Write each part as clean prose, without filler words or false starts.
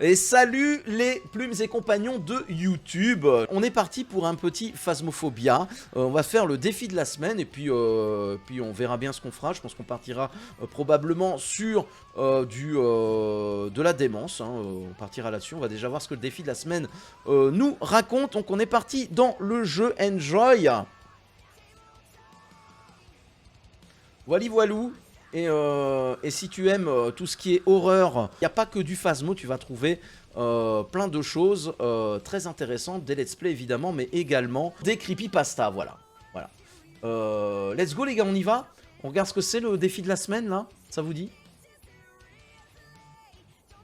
Et salut les plumes et compagnons de YouTube. On est parti pour un petit Phasmophobia. On va faire le défi de la semaine et puis on verra bien ce qu'on fera. Je pense qu'on partira probablement sur de la démence. Hein. On partira là-dessus. On va déjà voir ce que le défi de la semaine nous raconte. Donc on est parti dans le jeu Enjoy. Voili voilou. Et si tu aimes tout ce qui est horreur, il n'y a pas que du Phasmo, tu vas trouver plein de choses très intéressantes, des let's play évidemment, mais également des creepypasta, voilà. Let's go les gars, on y va. On regarde ce que c'est le défi de la semaine là, ça vous dit?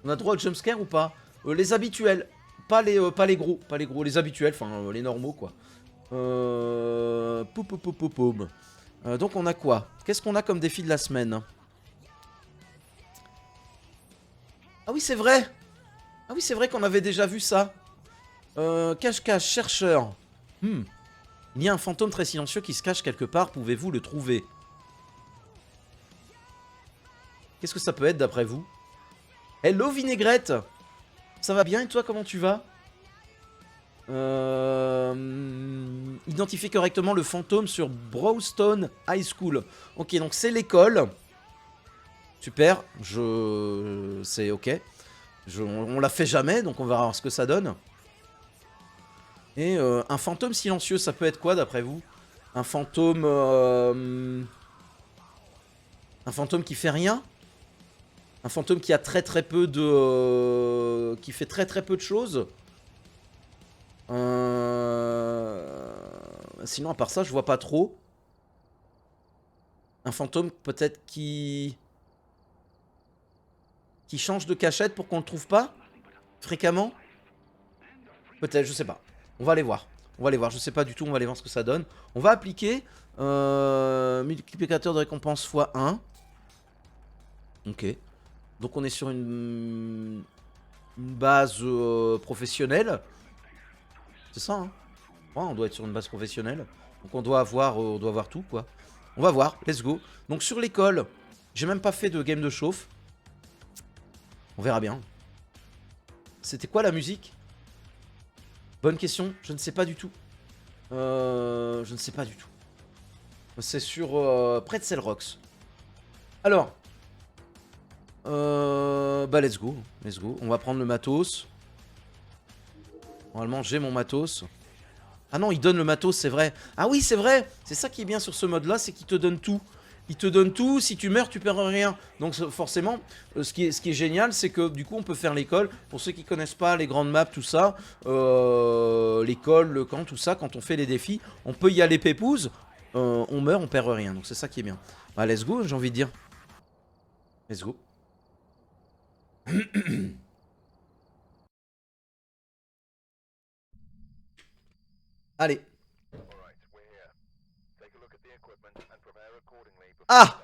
On a droit au jumpscare ou pas? Les habituels, pas les gros, les habituels, enfin les normaux quoi. Poum. Donc on a quoi? Qu'est-ce qu'on a comme défi de la semaine? Ah oui c'est vrai. Ah oui c'est vrai qu'on avait déjà vu ça. Cache-cache, chercheur. Il y a un fantôme très silencieux qui se cache quelque part, pouvez-vous le trouver? Qu'est-ce que ça peut être d'après vous? Hello Vinaigrette. Ça va bien et toi comment tu vas? Identifier correctement le fantôme sur Browstone High School. Ok, donc c'est l'école. Super, c'est ok. On l'a fait jamais, donc on va voir ce que ça donne. Et un fantôme silencieux, ça peut être quoi d'après vous? Un fantôme... un fantôme qui fait rien? Un fantôme qui a très peu de... qui fait très peu de choses? Sinon, à part ça, je vois pas trop. Un fantôme peut-être qui change de cachette pour qu'on le trouve pas fréquemment? Peut-être, je sais pas. On va aller voir. Je sais pas du tout, on va aller voir ce que ça donne. On va appliquer multiplicateur de récompense x1. Ok. Donc on est sur une base professionnelle. C'est ça, hein? Ouais, on doit être sur une base professionnelle. Donc on doit avoir tout, quoi. On va voir, let's go. Donc sur l'école, j'ai même pas fait de game de chauffe. On verra bien. C'était quoi la musique? Bonne question, je ne sais pas du tout. Je ne sais pas du tout. C'est sur Pretzel Rocks. Alors. Bah let's go. On va prendre le matos. Normalement j'ai mon matos. Ah non, il donne le matos, c'est vrai. Ah oui, c'est vrai. C'est ça qui est bien sur ce mode là, c'est qu'il te donne tout. Il te donne tout, si tu meurs, tu perds rien. Donc forcément, ce qui est génial, c'est que du coup, on peut faire l'école. Pour ceux qui connaissent pas les grandes maps, tout ça, l'école, le camp, tout ça, quand on fait les défis, on peut y aller pépouze. On meurt, on perd rien. Donc c'est ça qui est bien. Bah let's go, j'ai envie de dire. Let's go. Allez. Ah!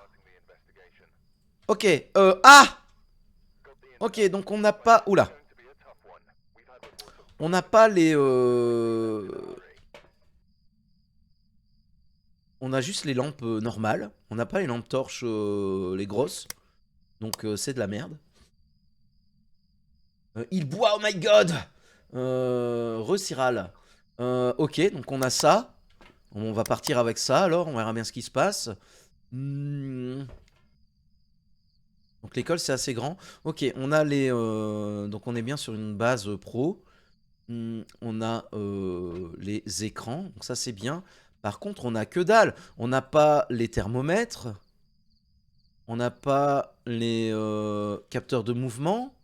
Ok, ah! Ok, donc on n'a pas... Oula. On n'a pas les... On a juste les lampes normales. On n'a pas les lampes torches, les grosses. Donc c'est de la merde. Il boit, oh my god! Reciral. Ok, donc on a ça. On va partir avec ça alors, on verra bien ce qui se passe. Donc l'école c'est assez grand. Ok, on a les... donc on est bien sur une base pro. On a les écrans, donc ça c'est bien. Par contre on a que dalle. On n'a pas les thermomètres. On n'a pas les capteurs de mouvement.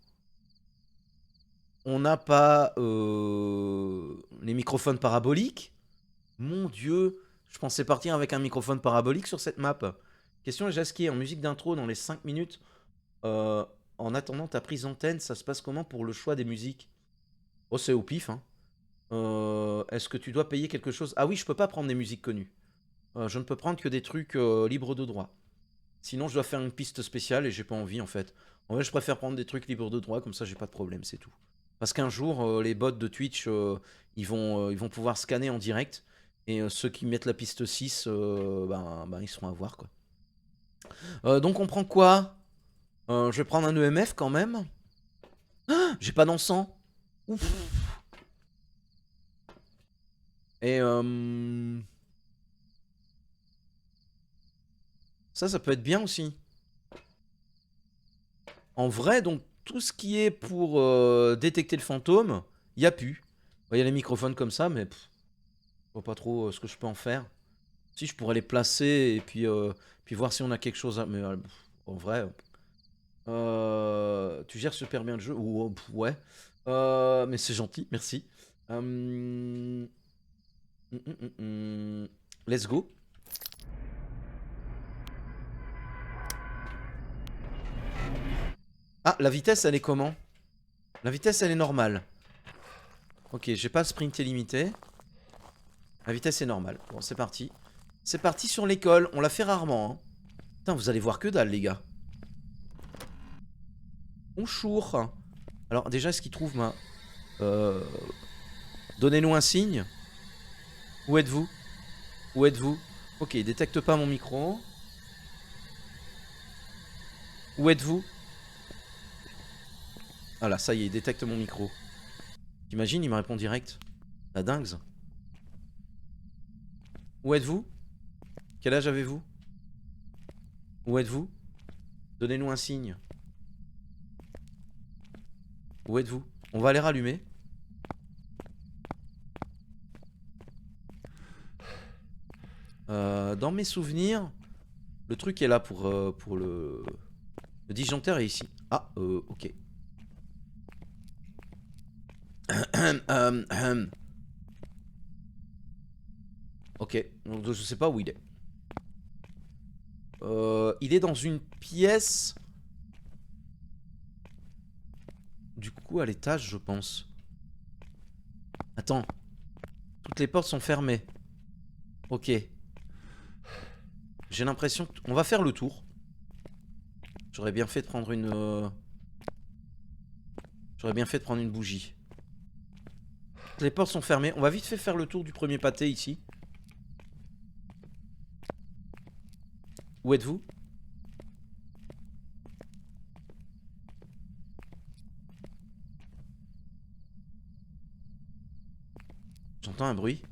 On n'a pas les microphones paraboliques. Mon dieu, je pensais partir avec un microphone parabolique sur cette map. Question Jasquier, en musique d'intro dans les 5 minutes. En attendant ta prise d'antenne, ça se passe comment pour le choix des musiques? Oh, c'est au pif, hein. Est-ce que tu dois payer quelque chose? Ah oui, je peux pas prendre des musiques connues. Je ne peux prendre que des trucs libres de droit. Sinon, je dois faire une piste spéciale et j'ai pas envie en fait. En vrai, je préfère prendre des trucs libres de droit, comme ça j'ai pas de problème, c'est tout. Parce qu'un jour, les bots de Twitch, ils vont pouvoir scanner en direct. Et ceux qui mettent la piste 6, ben, ils seront à voir quoi. Donc on prend quoi? Je vais prendre un EMF quand même. J'ai pas d'encens. Ouf. Et ça peut être bien aussi. En vrai, donc, tout ce qui est pour détecter le fantôme, il n'y a plus. Il y a les microphones comme ça, mais je vois pas trop ce que je peux en faire. Si, je pourrais les placer et puis voir si on a quelque chose à... Mais en vrai... tu gères super bien le jeu. Ouais. Mais c'est gentil, merci. Let's go. Ah, la vitesse, elle est comment? La vitesse, elle est normale. Ok, j'ai pas le sprint illimité. La vitesse est normale. Bon, c'est parti. C'est parti sur l'école. On l'a fait rarement. Hein. Putain, vous allez voir que dalle, les gars. Bonjour. Alors, déjà, est-ce qu'il trouve ma... Donnez-nous un signe. Où êtes-vous? Où êtes-vous? Ok, il détecte pas mon micro. Où êtes-vous? Ah là, ça y est, il détecte mon micro. T'imagines, il me répond direct. La dingue. Où êtes-vous? Quel âge avez-vous? Où êtes-vous? Donnez-nous un signe. Où êtes-vous? On va aller rallumer. Dans mes souvenirs, le truc est là pour le disjoncteur est ici. Ah, ok. Ok, donc je sais pas où il est. Il est dans une pièce. Du coup, à l'étage, je pense. Attends. Toutes les portes sont fermées. Ok. J'ai l'impression qu'on va faire le tour. J'aurais bien fait de prendre une... J'aurais bien fait de prendre une bougie. Les portes sont fermées. On va vite fait faire le tour du premier pâté ici. Où êtes-vous? J'entends un bruit.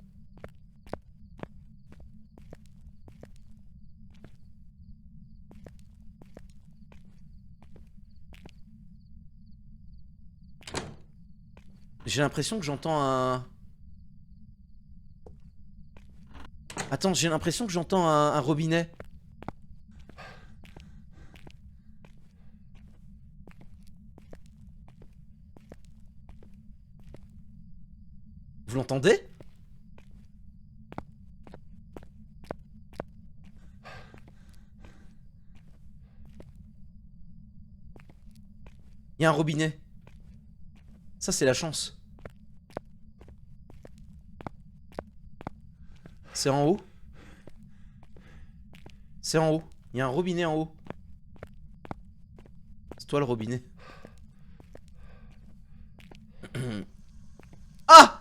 J'ai l'impression que j'entends un... Attends, j'ai l'impression que j'entends un robinet. Vous l'entendez? Il y a un robinet. Ça, c'est la chance. C'est en haut. C'est en haut. Il y a un robinet en haut. C'est toi le robinet. Ah!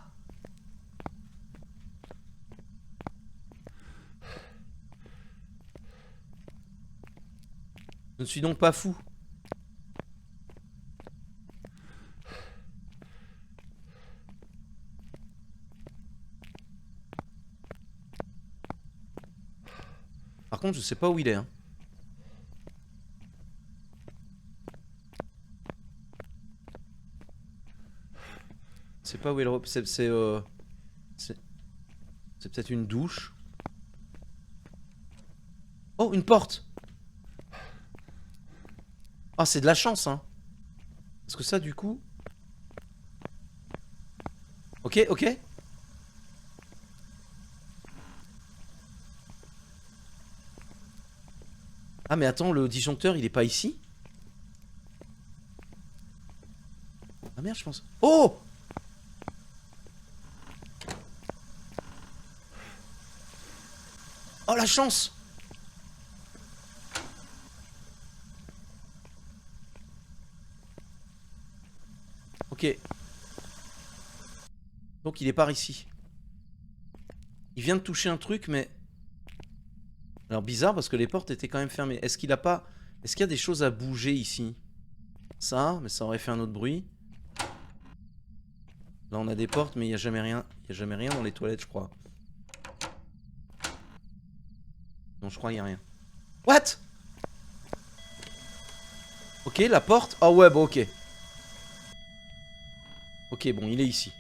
Je ne suis donc pas fou. Par contre, je sais pas où il est. Hein. C'est pas où est le... C'est peut-être une douche. Oh, une porte. Ah, c'est de la chance, hein. Parce que ça, du coup... Ok, ok. Ah, mais attends, le disjoncteur, il est pas ici? Ah merde, je pense... Oh! Oh, la chance! Ok. Donc, il est par ici. Il vient de toucher un truc, mais... Alors, bizarre, parce que les portes étaient quand même fermées. Est-ce qu'il y a des choses à bouger ici? Ça, mais ça aurait fait un autre bruit. Là on a des portes mais il n'y a jamais rien. Il n'y a jamais rien dans les toilettes je crois. Non je crois qu'il n'y a rien. What? Ok la porte. Ah ouais bon ok. Ok bon il est ici.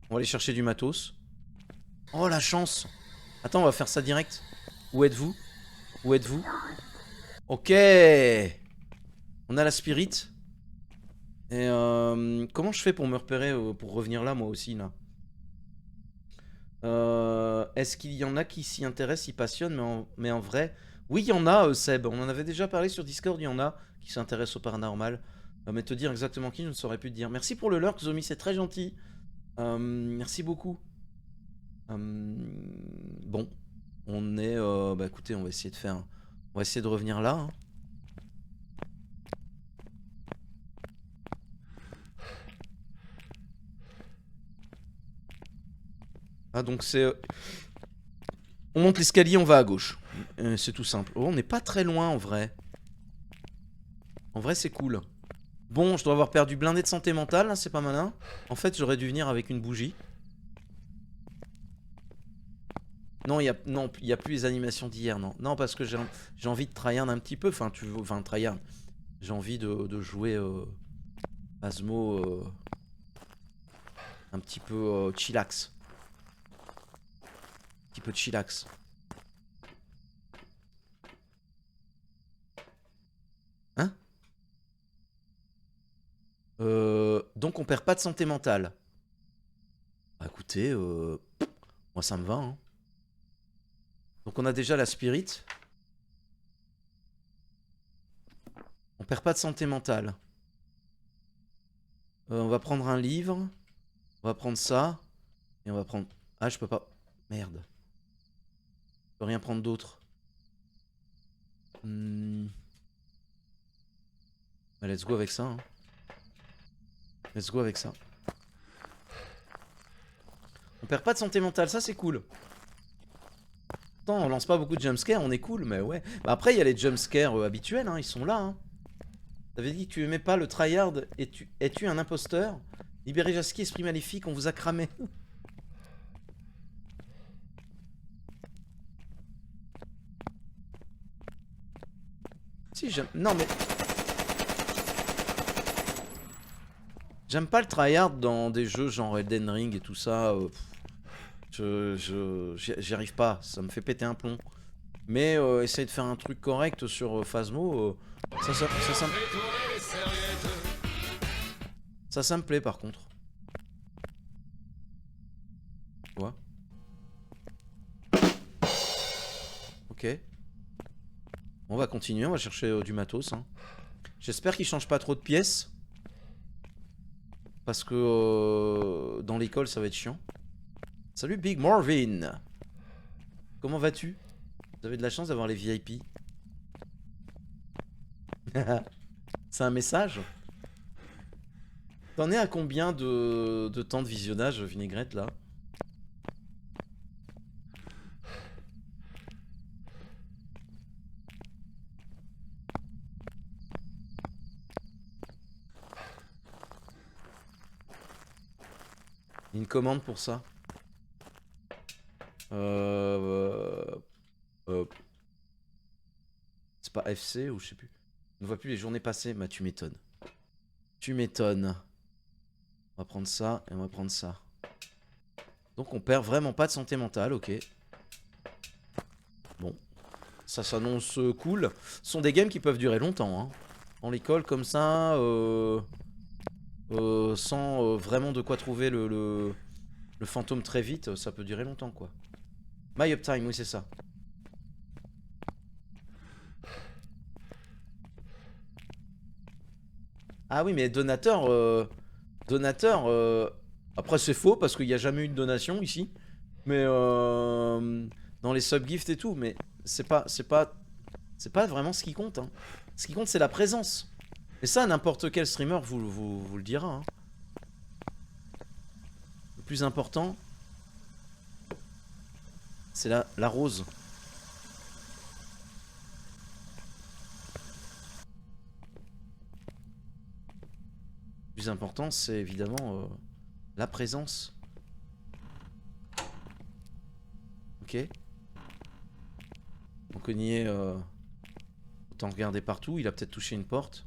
On va aller chercher du matos. Oh la chance. Attends on va faire ça direct. Où êtes-vous? Où êtes-vous? Ok. On a la spirit. Et comment je fais pour me repérer, pour revenir là moi aussi là? Est-ce qu'il y en a qui s'y intéressent, s'y passionnent, mais en vrai... Oui, il y en a, Seb. On en avait déjà parlé sur Discord, il y en a qui s'intéressent au paranormal. Mais te dire exactement qui, je ne saurais plus te dire. Merci pour le lurk, Zomi, c'est très gentil. Merci beaucoup. Bon, on est... bah écoutez, on va essayer de faire... On va essayer de revenir là. Hein. Ah donc c'est... On monte l'escalier, on va à gauche. C'est tout simple. Oh, on n'est pas très loin en vrai. En vrai, c'est cool. Bon, je dois avoir perdu blindé de santé mentale, là, c'est pas malin. En fait, j'aurais dû venir avec une bougie. Non, il y a plus les animations d'hier, non. Non, parce que j'ai envie de tryhard un petit peu. Enfin, tryhard. J'ai envie de jouer Phasmo un petit peu chillax. Un petit peu de chillax. Hein? Donc on perd pas de santé mentale. Bah écoutez, moi ça me va. Hein. Donc on a déjà la spirit. On perd pas de santé mentale. On va prendre un livre. On va prendre ça. Et on va prendre... Ah, je peux pas... Merde. Je peux rien prendre d'autre. Bah, let's go avec ça. Hein. Let's go avec ça. On perd pas de santé mentale, ça c'est cool. Attends, on lance pas beaucoup de jumpscares, on est cool, mais ouais. Bah après, il y a les jumpscares habituels, hein, ils sont là. Hein. T'avais dit que tu aimais pas le tryhard. Es-tu un imposteur? Libérez Jaski, esprit maléfique, on vous a cramé. Si, j'aime... Non, mais... J'aime pas le tryhard dans des jeux genre Elden Ring et tout ça. J'y arrive pas, ça me fait péter un plomb. Mais essayer de faire un truc correct sur Phasmo, ça me plaît par contre. Ouais. Ok. On va continuer, on va chercher du matos. Hein. J'espère qu'il change pas trop de pièces. Parce que dans l'école ça va être chiant. Salut Big Marvin. Comment vas-tu? Vous avez de la chance d'avoir les VIP. C'est un message? T'en es à combien de temps de visionnage, Vinaigrette, là? Une commande pour ça. C'est pas FC ou je sais plus. On ne voit plus les journées passées. Bah tu m'étonnes. Tu m'étonnes. On va prendre ça et on va prendre ça. Donc on perd vraiment pas de santé mentale, ok. Bon. Ça s'annonce cool. Ce sont des games qui peuvent durer longtemps. Hein. Dans l'école comme ça, sans vraiment de quoi trouver le fantôme très vite, ça peut durer longtemps quoi. My Uptime, oui c'est ça. Ah oui mais donateur, après c'est faux parce qu'il n'y a jamais eu de donation ici. Mais dans les subgifts et tout, mais c'est pas vraiment ce qui compte. Hein. Ce qui compte c'est la présence. Et ça n'importe quel streamer vous le dira. Hein. Le plus important, c'est la rose. Le plus important, c'est évidemment La présence. Ok. Donc on y est. Autant regarder partout. Il a peut-être touché une porte.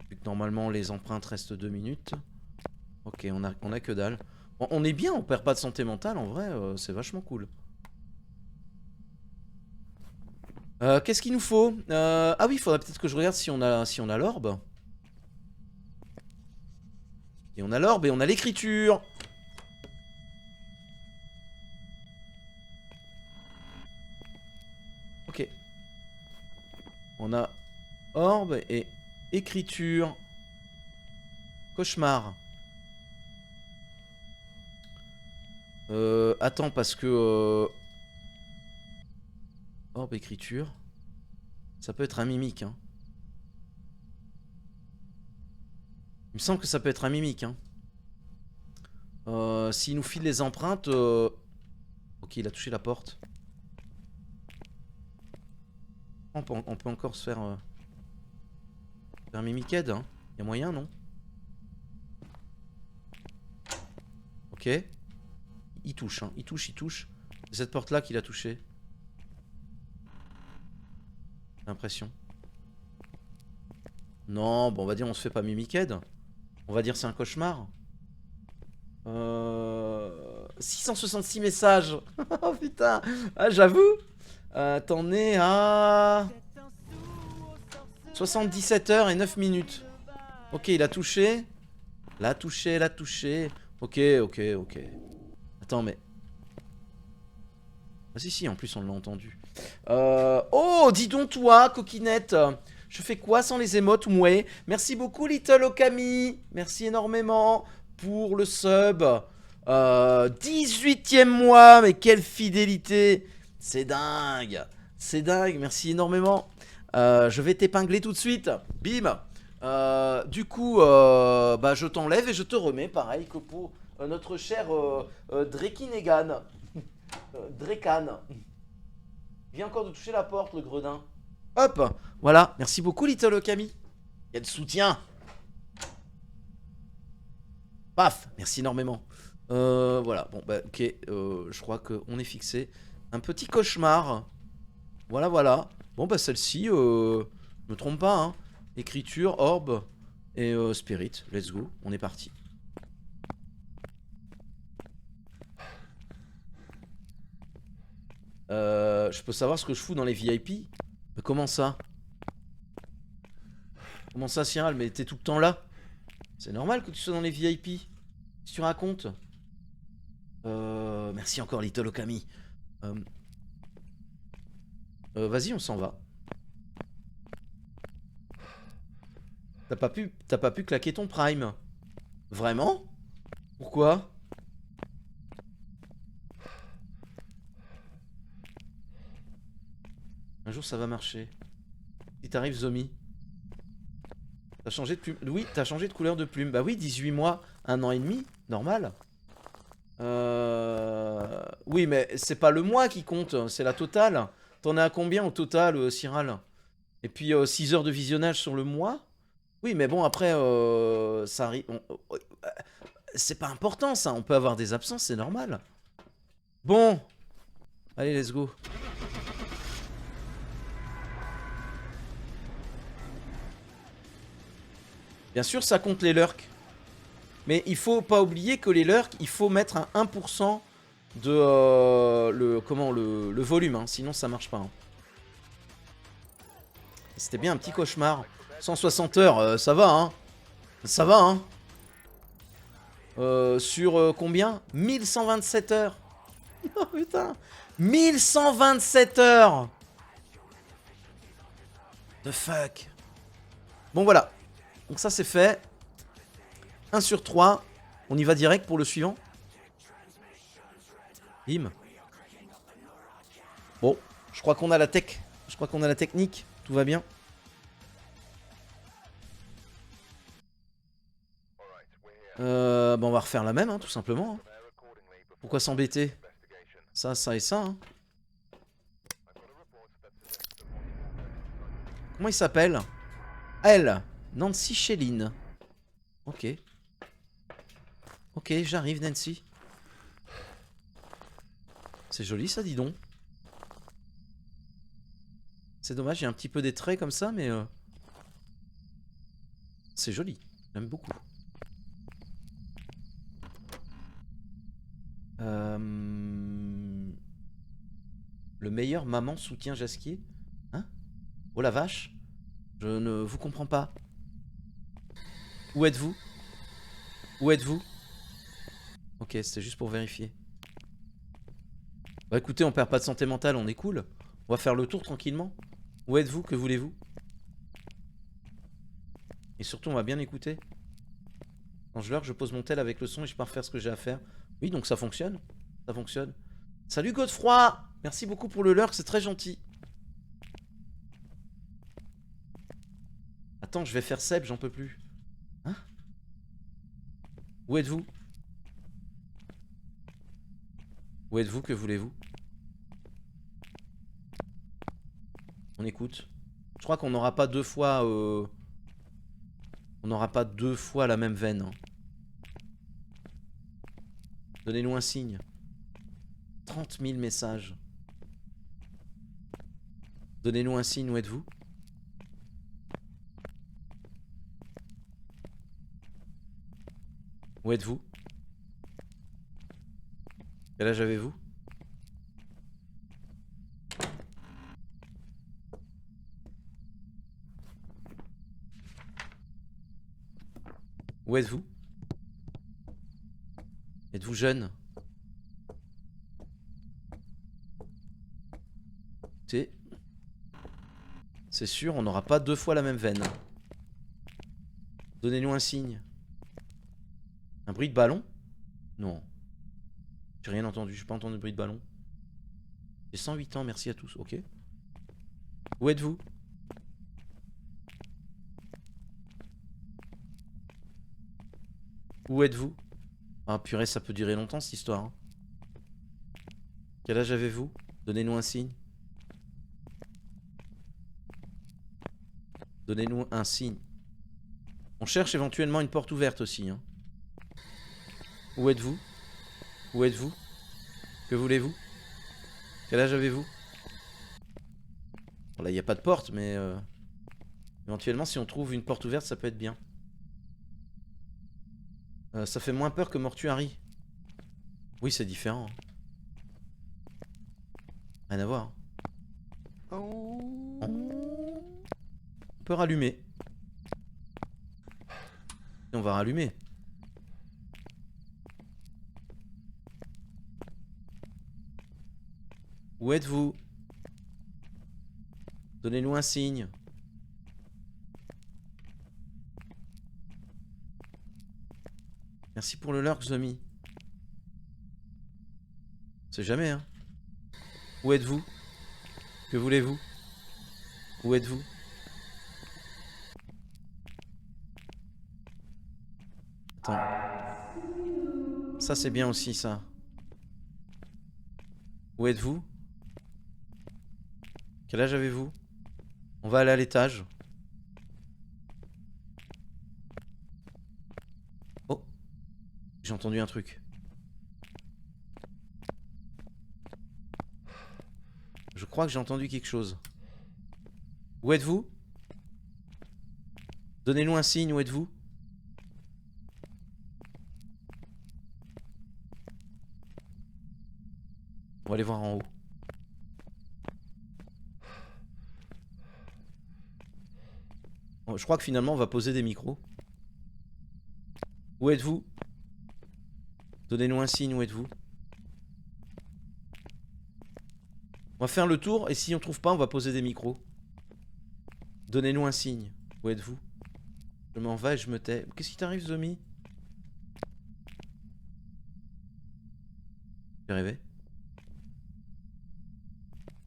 Vu que normalement les empreintes restent 2 minutes. Ok, on a que dalle. Bon, on est bien, on perd pas de santé mentale en vrai. C'est vachement cool. Qu'est-ce qu'il nous faut? Ah oui, il faudrait peut-être que je regarde si on a l'orbe. Et on a l'orbe et on a l'écriture. Ok. On a orbe et écriture. Cauchemar. Attends, parce que... orbe, écriture. Ça peut être un mimique, hein. Il me semble que ça peut être un mimique, hein. S'il nous file les empreintes... Ok, il a touché la porte. On peut encore se faire... faire mimiqued, hein. Y a moyen, non? Ok. Il touche, hein. Il touche. C'est cette porte-là qu'il a touché. J'ai l'impression. Non, bon, on va dire on se fait pas mimiqued. On va dire c'est un cauchemar. 666 messages. Oh putain. Ah, j'avoue. T'en es à 77 heures et 9 minutes. Ok, il a touché. L'a touché. Ok. Attends, mais... Ah si, en plus on l'a entendu. Oh, dis donc toi, coquinette. Je fais quoi sans les émotes, ouais. Merci beaucoup, Little Okami. Merci énormément pour le sub. 18e mois, mais quelle fidélité. C'est dingue. Merci énormément. Je vais t'épingler tout de suite. Bim. Du coup, bah, je t'enlève et je te remets, pareil que pour notre cher Drekinegan. Drekan. Il vient encore de toucher la porte, le gredin. Hop, voilà. Merci beaucoup, Little Okami. Il y a de soutien. Paf, merci énormément. Voilà, bon, bah, ok. Je crois qu'on est fixé. Un petit cauchemar. Voilà. Bon, bah, celle-ci, je me trompe pas, hein. Écriture, orbe et spirit. Let's go, on est parti. Je peux savoir ce que je fous dans les VIP? Mais comment ça? Comment ça, Cyril? Mais t'es tout le temps là? C'est normal que tu sois dans les VIP. Si tu racontes. Merci encore, Little Okami. Vas-y, on s'en va. T'as pas pu claquer ton prime? Vraiment? Pourquoi? Un jour ça va marcher. Si t'arrives, Zombie. T'as changé de plume. Oui, t'as changé de couleur de plume. Bah oui, 18 mois, 1 an et demi, normal. Oui, mais c'est pas le mois qui compte, c'est la totale. T'en as à combien au total, Cyral? Et puis 6 heures de visionnage sur le mois? Oui, mais bon, après, ça arrive. C'est pas important ça, on peut avoir des absences, c'est normal. Bon, allez, let's go. Bien sûr, ça compte les lurks. Mais il faut pas oublier que les lurks, il faut mettre un 1% de le volume, hein, sinon ça marche pas. Hein. C'était bien un petit cauchemar. 160 heures, ça va, hein. Ça va, hein. Sur combien? 1127 heures. Oh putain. 1127 heures. The fuck. Bon, voilà. Donc ça, c'est fait. 1 sur 3. On y va direct pour le suivant. Bim. Bon, je crois qu'on a la tech. Je crois qu'on a la technique. Tout va bien. Bon, on va refaire la même, hein, tout simplement. Hein. Pourquoi s'embêter? Ça et ça. Hein. Comment il s'appelle? Elle. Nancy Chéline. Ok. Ok, j'arrive Nancy. C'est joli ça, dis donc. C'est dommage, il y a un petit peu des traits comme ça, mais... c'est joli, j'aime beaucoup. Le meilleur maman soutient Jasquier. Hein? Oh la vache. Je ne vous comprends pas. Où êtes-vous? Où êtes-vous? Ok, c'était juste pour vérifier. Bah écoutez, on perd pas de santé mentale, on est cool. On va faire le tour tranquillement. Où êtes-vous? Que voulez-vous? Et surtout, on va bien écouter. Quand je leur, je pose mon tel avec le son et je pars faire ce que j'ai à faire. Oui, donc ça fonctionne. Ça fonctionne. Salut Godefroy! Merci beaucoup pour le lurk, c'est très gentil. Attends, je vais faire Seb, j'en peux plus. Hein? Où êtes-vous? Où êtes-vous? Que voulez-vous? On écoute. Je crois qu'on n'aura pas deux fois... On n'aura pas deux fois la même veine. Hein. Donnez-nous un signe. 30 000 messages. Donnez-nous un signe, où êtes-vous? Où êtes-vous? Quel âge avez-vous? Où êtes-vous? Êtes-vous jeune? C'est sûr, on n'aura pas deux fois la même veine. Donnez-nous un signe. Un bruit de ballon? Non. J'ai rien entendu, j'ai pas entendu de bruit de ballon. J'ai 108 ans, merci à tous, ok. Où êtes-vous? Où êtes-vous? Ah purée, ça peut durer longtemps cette histoire. Hein. Quel âge avez-vous? Donnez-nous un signe. Donnez-nous un signe. On cherche éventuellement une porte ouverte aussi. Hein. Où êtes-vous? Où êtes-vous? Que voulez-vous? Quel âge avez-vous? Bon, là, il n'y a pas de porte, mais... éventuellement, si on trouve une porte ouverte, ça peut être bien. Ça fait moins peur que Mortuary. Oui, c'est différent. Hein. Rien à voir. On peut rallumer. Et on va rallumer. Où êtes-vous? Donnez-nous un signe. Merci pour le lurk, Zombie. C'est jamais, hein. Où êtes-vous? Que voulez-vous? Où êtes-vous? Attends. Ça, c'est bien aussi, ça. Où êtes-vous? Quel âge avez-vous? On va aller à l'étage. Oh. J'ai entendu un truc. Je crois que j'ai entendu quelque chose. Où êtes-vous? Donnez-nous un signe, où êtes-vous? On va aller voir en haut. Bon, je crois que finalement on va poser des micros. Où êtes-vous? Donnez-nous un signe, où êtes-vous? On va faire le tour et si on trouve pas, on va poser des micros. Donnez-nous un signe. Où êtes-vous? Je m'en vais et je me tais. Qu'est-ce qui t'arrive, Zombie? J'ai rêvé.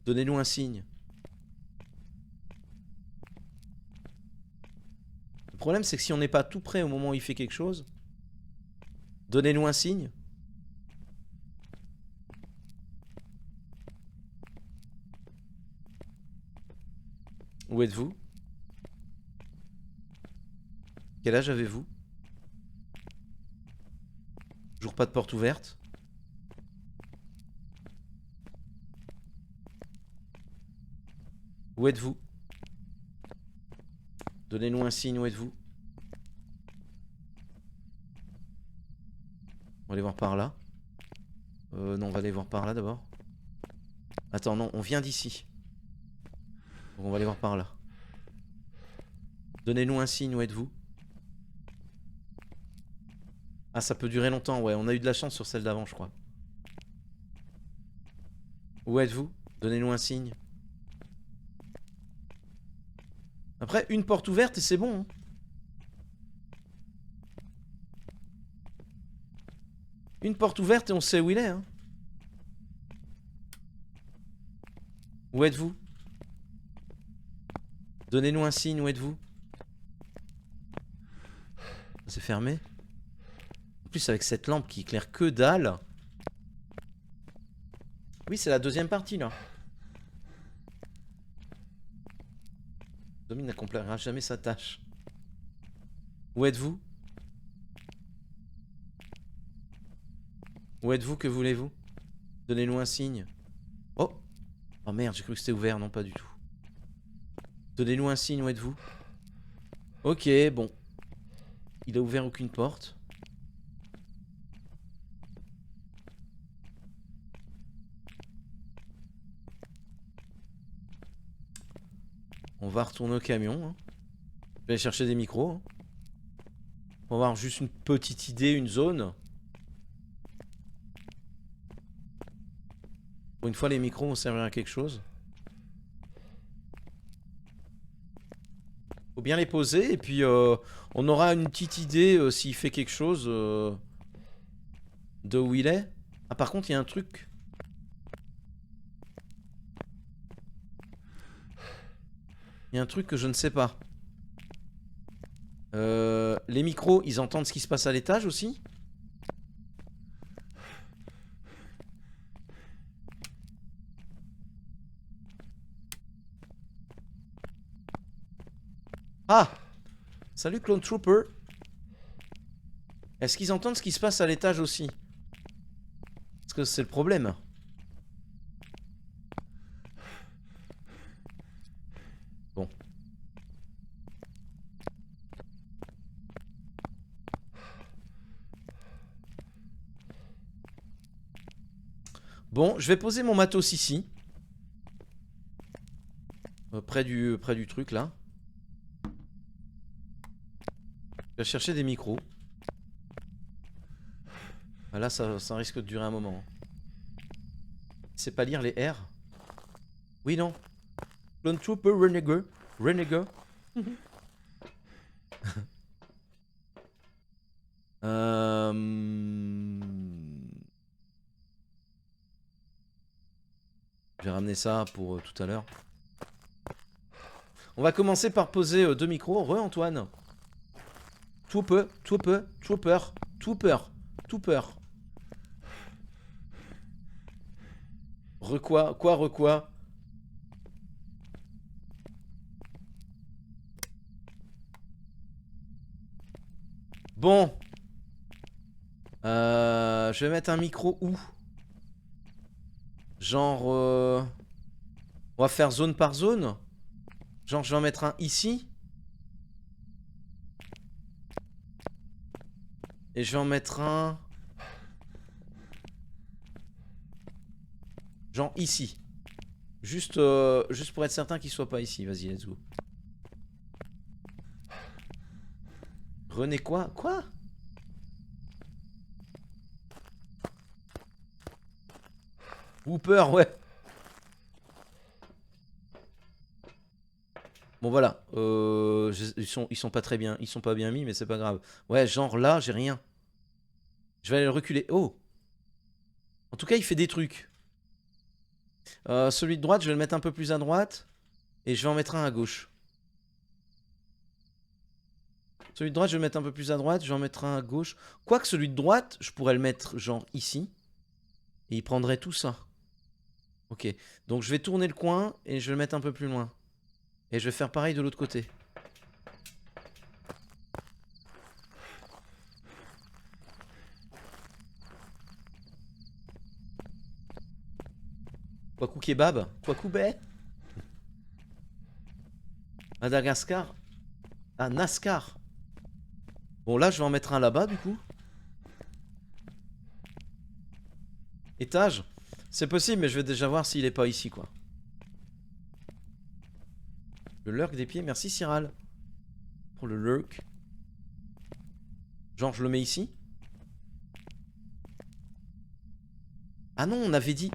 Donnez-nous un signe. Le problème, c'est que si on n'est pas tout près au moment où il fait quelque chose, donnez-nous un signe. Où êtes-vous? Quel âge avez-vous? Toujours pas de porte ouverte. Où êtes-vous? Donnez-nous un signe, où êtes-vous? On va aller voir par là. Non, on va aller voir par là d'abord. Attends, non, on vient d'ici. Donc on va aller voir par là. Donnez-nous un signe, où êtes-vous? Ah, ça peut durer longtemps, ouais. On a eu de la chance sur celle d'avant, je crois. Où êtes-vous? Donnez-nous un signe. Après, une porte ouverte et c'est bon. Hein. Une porte ouverte et on sait où il est. Hein. Où êtes-vous? Donnez-nous un signe, où êtes-vous? C'est fermé. En plus, avec cette lampe qui éclaire que dalle. Oui, c'est la deuxième partie, là. Domine n'accomplira jamais sa tâche. Où êtes-vous? Où êtes-vous? Que voulez-vous? Donnez-nous un signe. Oh! Oh merde, j'ai cru que c'était ouvert. Non, pas du tout. Donnez-nous un signe, où êtes-vous? Ok, bon. Il a ouvert aucune porte. On va retourner au camion. Hein. Je vais aller chercher des micros. Hein. On va avoir juste une petite idée, une zone. Pour une fois, les micros vont servir à quelque chose. Faut bien les poser et puis on aura une petite idée s'il fait quelque chose de où il est. Ah, par contre, il y a un truc. Il y a un truc que je ne sais pas. Les micros, ils entendent ce qui se passe à l'étage aussi? Ah! Salut Clone Trooper. Est-ce qu'ils entendent ce qui se passe à l'étage aussi? Parce que c'est le problème. Bon. Bon, je vais poser mon matos ici. Près du truc là. Je vais chercher des micros. Ah, là, ça risque de durer un moment. C'est pas lire les R. Oui, non. Clone Trooper Renegade. Renegade. Je vais ramener ça pour tout à l'heure. On va commencer par poser deux micros. Re-Antoine. Trooper. Re-quoi? Quoi, re-quoi? Bon. Je vais mettre un micro où? Genre... On va faire zone par zone. Genre, je vais en mettre un ici. Et je vais en mettre un... Genre ici. Juste pour être certain qu'il soit pas ici. Vas-y, let's go. René quoi? Quoi? Whooper, ouais. Bon voilà. Ils sont pas très bien. Ils sont pas bien mis, mais c'est pas grave. Ouais, genre là, j'ai rien. Je vais aller le reculer. Oh! En tout cas, il fait des trucs. Celui de droite, je vais le mettre un peu plus à droite. Et je vais en mettre un à gauche. Celui de droite, je vais le mettre un peu plus à droite. Je vais en mettre un à gauche. Quoique celui de droite, je pourrais le mettre genre ici. Et il prendrait tout ça. Ok. Donc je vais tourner le coin et je vais le mettre un peu plus loin. Et je vais faire pareil de l'autre côté. Kwaku kebab. Kwaku bay. Madagascar. Ah, NASCAR. Bon, là, je vais en mettre un là-bas, du coup. Étage. C'est possible, mais je vais déjà voir s'il est pas ici, quoi. Le lurk des pieds. Merci, Cyral. Pour le lurk. Genre, je le mets ici. Ah non, on avait dit...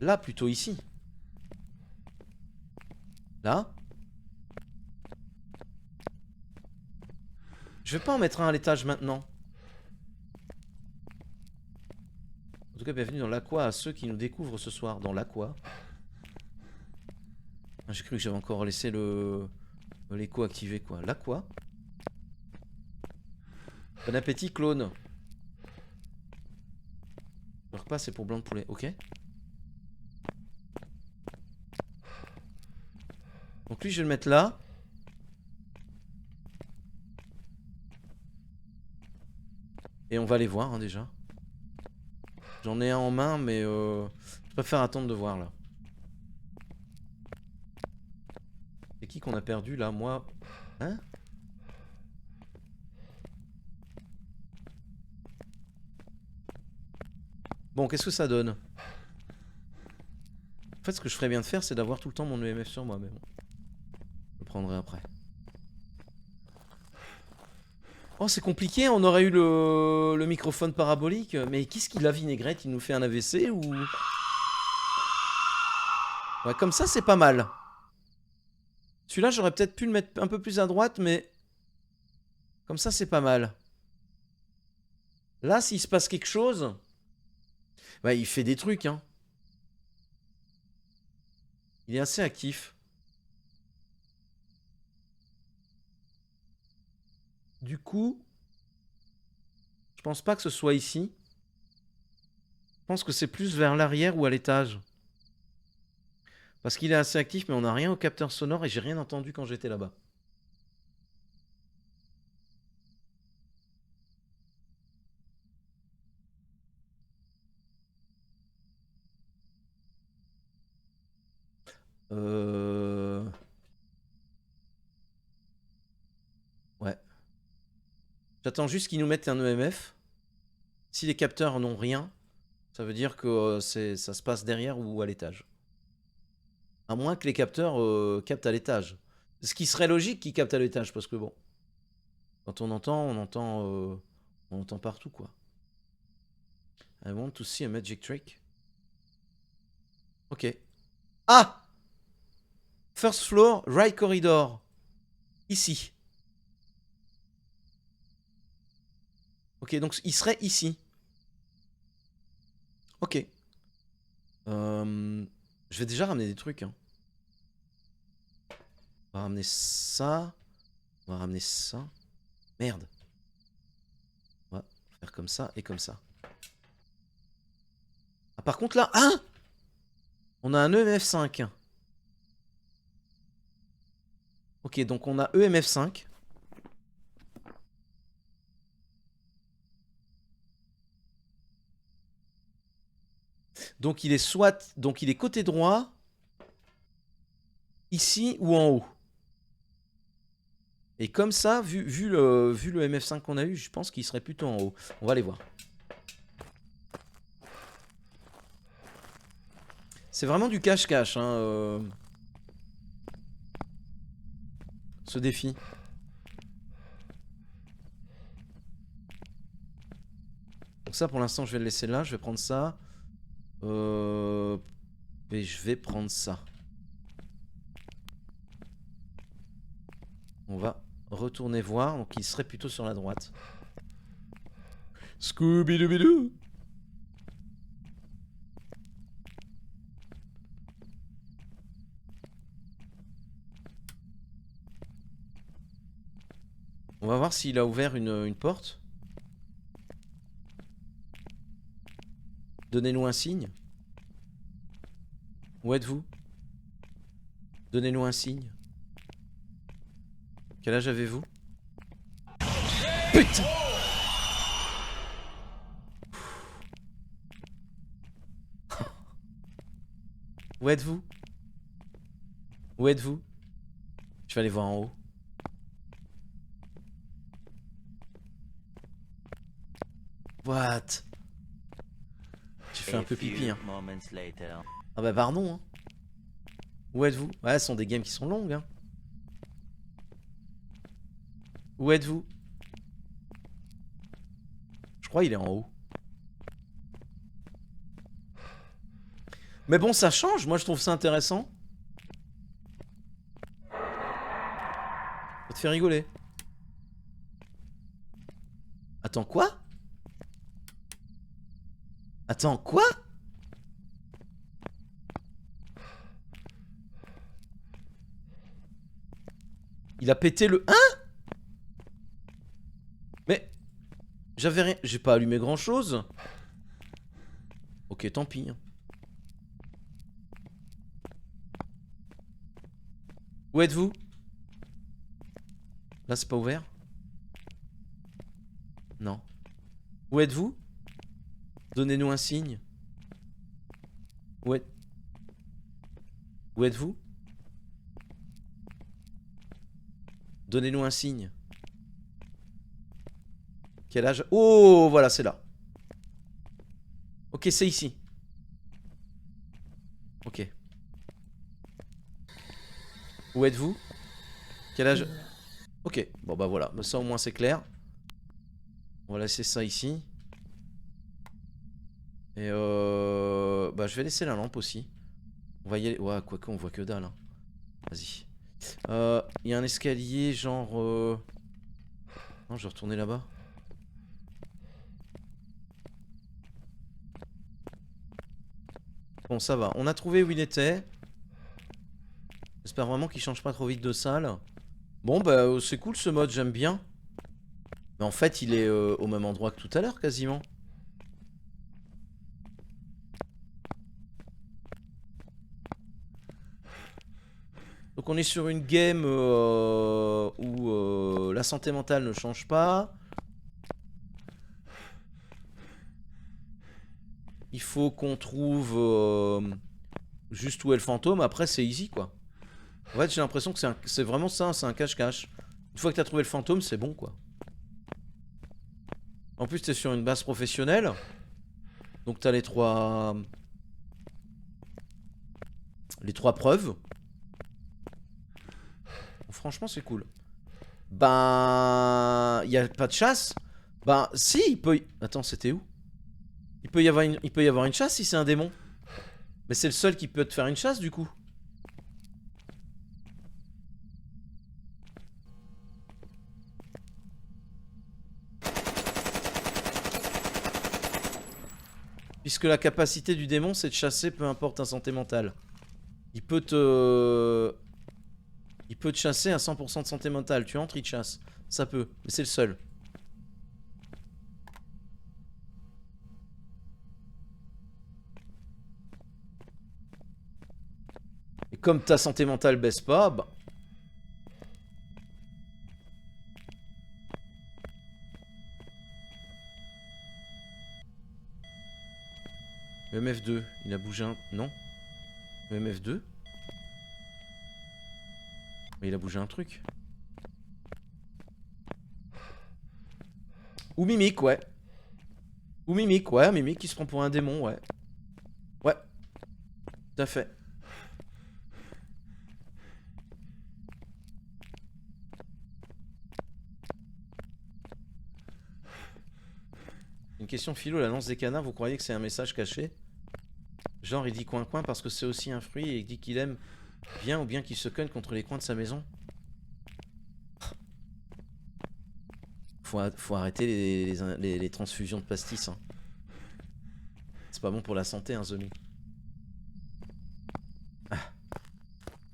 Là, plutôt ici. Là. Je vais pas en mettre un à l'étage maintenant. En tout cas, bienvenue dans l'Aqua à ceux qui nous découvrent ce soir. Dans l'Aqua. Ah, j'ai cru que j'avais encore laissé l'écho activé, quoi. L'Aqua. Bon appétit, clone. Le repas, c'est pour blanc de poulet. Ok. Donc lui, je vais le mettre là. Et on va aller voir, hein, déjà. J'en ai un en main, mais je préfère attendre de voir, là. C'est qui qu'on a perdu, là? Moi... Hein? Bon, qu'est-ce que ça donne? En fait, ce que je ferais bien de faire, c'est d'avoir tout le temps mon EMF sur moi, mais bon. Je le prendrai après. Oh, c'est compliqué, on aurait eu le microphone parabolique. Mais qu'est-ce qu'il a, Vinaigrette? Il nous fait un AVC ou... Ouais, comme ça, c'est pas mal. Celui-là, j'aurais peut-être pu le mettre un peu plus à droite, mais... Comme ça, c'est pas mal. Là, s'il se passe quelque chose... Ouais, il fait des trucs, hein. Il est assez actif. Du coup... Je pense pas que ce soit ici. Je pense que c'est plus vers l'arrière ou à l'étage. Parce qu'il est assez actif, mais on n'a rien au capteur sonore et j'ai rien entendu quand j'étais là-bas. Ouais. J'attends juste qu'ils nous mettent un EMF. Si les capteurs n'ont rien, ça veut dire que ça se passe derrière ou à l'étage. À moins que les capteurs captent à l'étage. Ce qui serait logique qu'ils captent à l'étage, parce que bon... Quand on entend partout, quoi. I want to see a magic trick. Ok. Ah! First floor, right corridor. Ici. Ok, donc il serait ici. Ok. Je vais déjà ramener des trucs. Hein. On va ramener ça. On va ramener ça. Merde. On va faire comme ça et comme ça. Ah, par contre là... Ah! On a un EMF5. Ok, donc on a EMF5. Donc il est soit... Donc il est côté droit. Ici ou en haut. Et comme ça, vu le MF5 qu'on a eu, je pense qu'il serait plutôt en haut. On va aller voir. C'est vraiment du cache-cache, hein, ce défi. Donc ça, pour l'instant, je vais le laisser là. Je vais prendre ça. Et je vais prendre ça. On va retourner voir. Donc il serait plutôt sur la droite. Scooby-Doo-Bidoo. On va voir s'il a ouvert une porte. Donnez-nous un signe. Où êtes-vous? Donnez-nous un signe. Quel âge avez-vous? Putain! Où êtes-vous? Où êtes-vous? Je vais aller voir en haut. What? J'ai fait un peu pipi hein. Ah bah pardon hein. Où êtes-vous? Ouais, ce sont des games qui sont longues hein. Où êtes-vous? Je crois qu'il est en haut. Mais bon, ça change, moi je trouve ça intéressant. Ça te fait rigoler. Attends, quoi? Attends, quoi? Il a pété le... Hein? Mais... J'avais rien... J'ai pas allumé grand chose. Ok, tant pis. Où êtes-vous? Là, c'est pas ouvert? Non. Où êtes-vous? Donnez-nous un signe. Où êtes-vous? Donnez-nous un signe. Quel âge? Oh, voilà, c'est là. Ok, c'est ici. Ok. Où êtes-vous? Quel âge? Ok, bon bah voilà, ça au moins c'est clair. On va laisser ça ici. Et bah je vais laisser la lampe aussi. On va y aller. Ouais, quoique on voit que dalle. Hein. Vas-y. Il y a un escalier genre... Non, je vais retourner là-bas. Bon, ça va. On a trouvé où il était. J'espère vraiment qu'il change pas trop vite de salle. Bon, bah c'est cool ce mode, j'aime bien. Mais en fait, il est au même endroit que tout à l'heure, quasiment. Donc on est sur une game où la santé mentale ne change pas. Il faut qu'on trouve juste où est le fantôme. Après, c'est easy, quoi. En fait, j'ai l'impression que c'est vraiment ça, c'est un cache-cache. Une fois que t'as trouvé le fantôme, c'est bon, quoi. En plus, t'es sur une base professionnelle. Donc t'as les trois preuves. Franchement, c'est cool. Ben... Il n'y a pas de chasse. Ben, si, il peut... Attends, c'était où? Il peut y avoir une chasse si c'est un démon. Mais c'est le seul qui peut te faire une chasse, du coup. Puisque la capacité du démon, c'est de chasser, peu importe ta santé mentale. Il peut te chasser à 100% de santé mentale. Tu entres, il te chasse. Ça peut, mais c'est le seul. Et comme ta santé mentale baisse pas, bah... Le MF2, il a bougé un... Non. Le MF2 mais il a bougé un truc. Ou Mimic, ouais. Ou Mimic, ouais, Mimic qui se prend pour un démon, ouais. Ouais. Tout à fait. Une question philo, la lance des canards, vous croyez que c'est un message caché? Genre il dit coin coin parce que c'est aussi un fruit et il dit qu'il aime bien ou bien qu'il se cogne contre les coins de sa maison. Faut arrêter les transfusions de pastis. Hein. C'est pas bon pour la santé, hein, Zombie. Ah.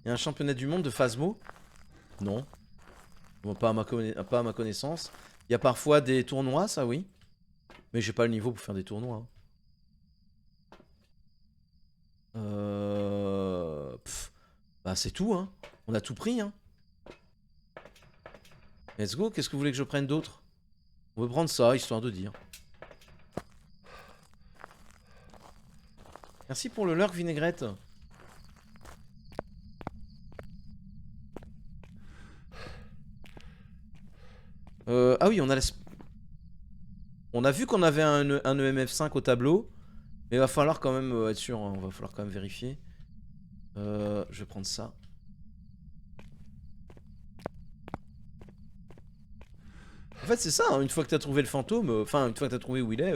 Il y a un championnat du monde de Phasmo? Non. Bon, pas à ma connaissance. Il y a parfois des tournois, ça oui. Mais j'ai pas le niveau pour faire des tournois. Hein. Bah c'est tout, hein. On a tout pris, hein. Let's go, qu'est-ce que vous voulez que je prenne d'autre? On veut prendre ça, histoire de dire. Merci pour le lurk, vinaigrette. Ah oui, on a vu qu'on avait un EMF5 au tableau. Mais il va falloir quand même être sûr, hein. On va falloir quand même vérifier. Je vais prendre ça. En fait c'est ça, hein. Une fois que t'as trouvé le fantôme, enfin une fois que t'as trouvé où il est,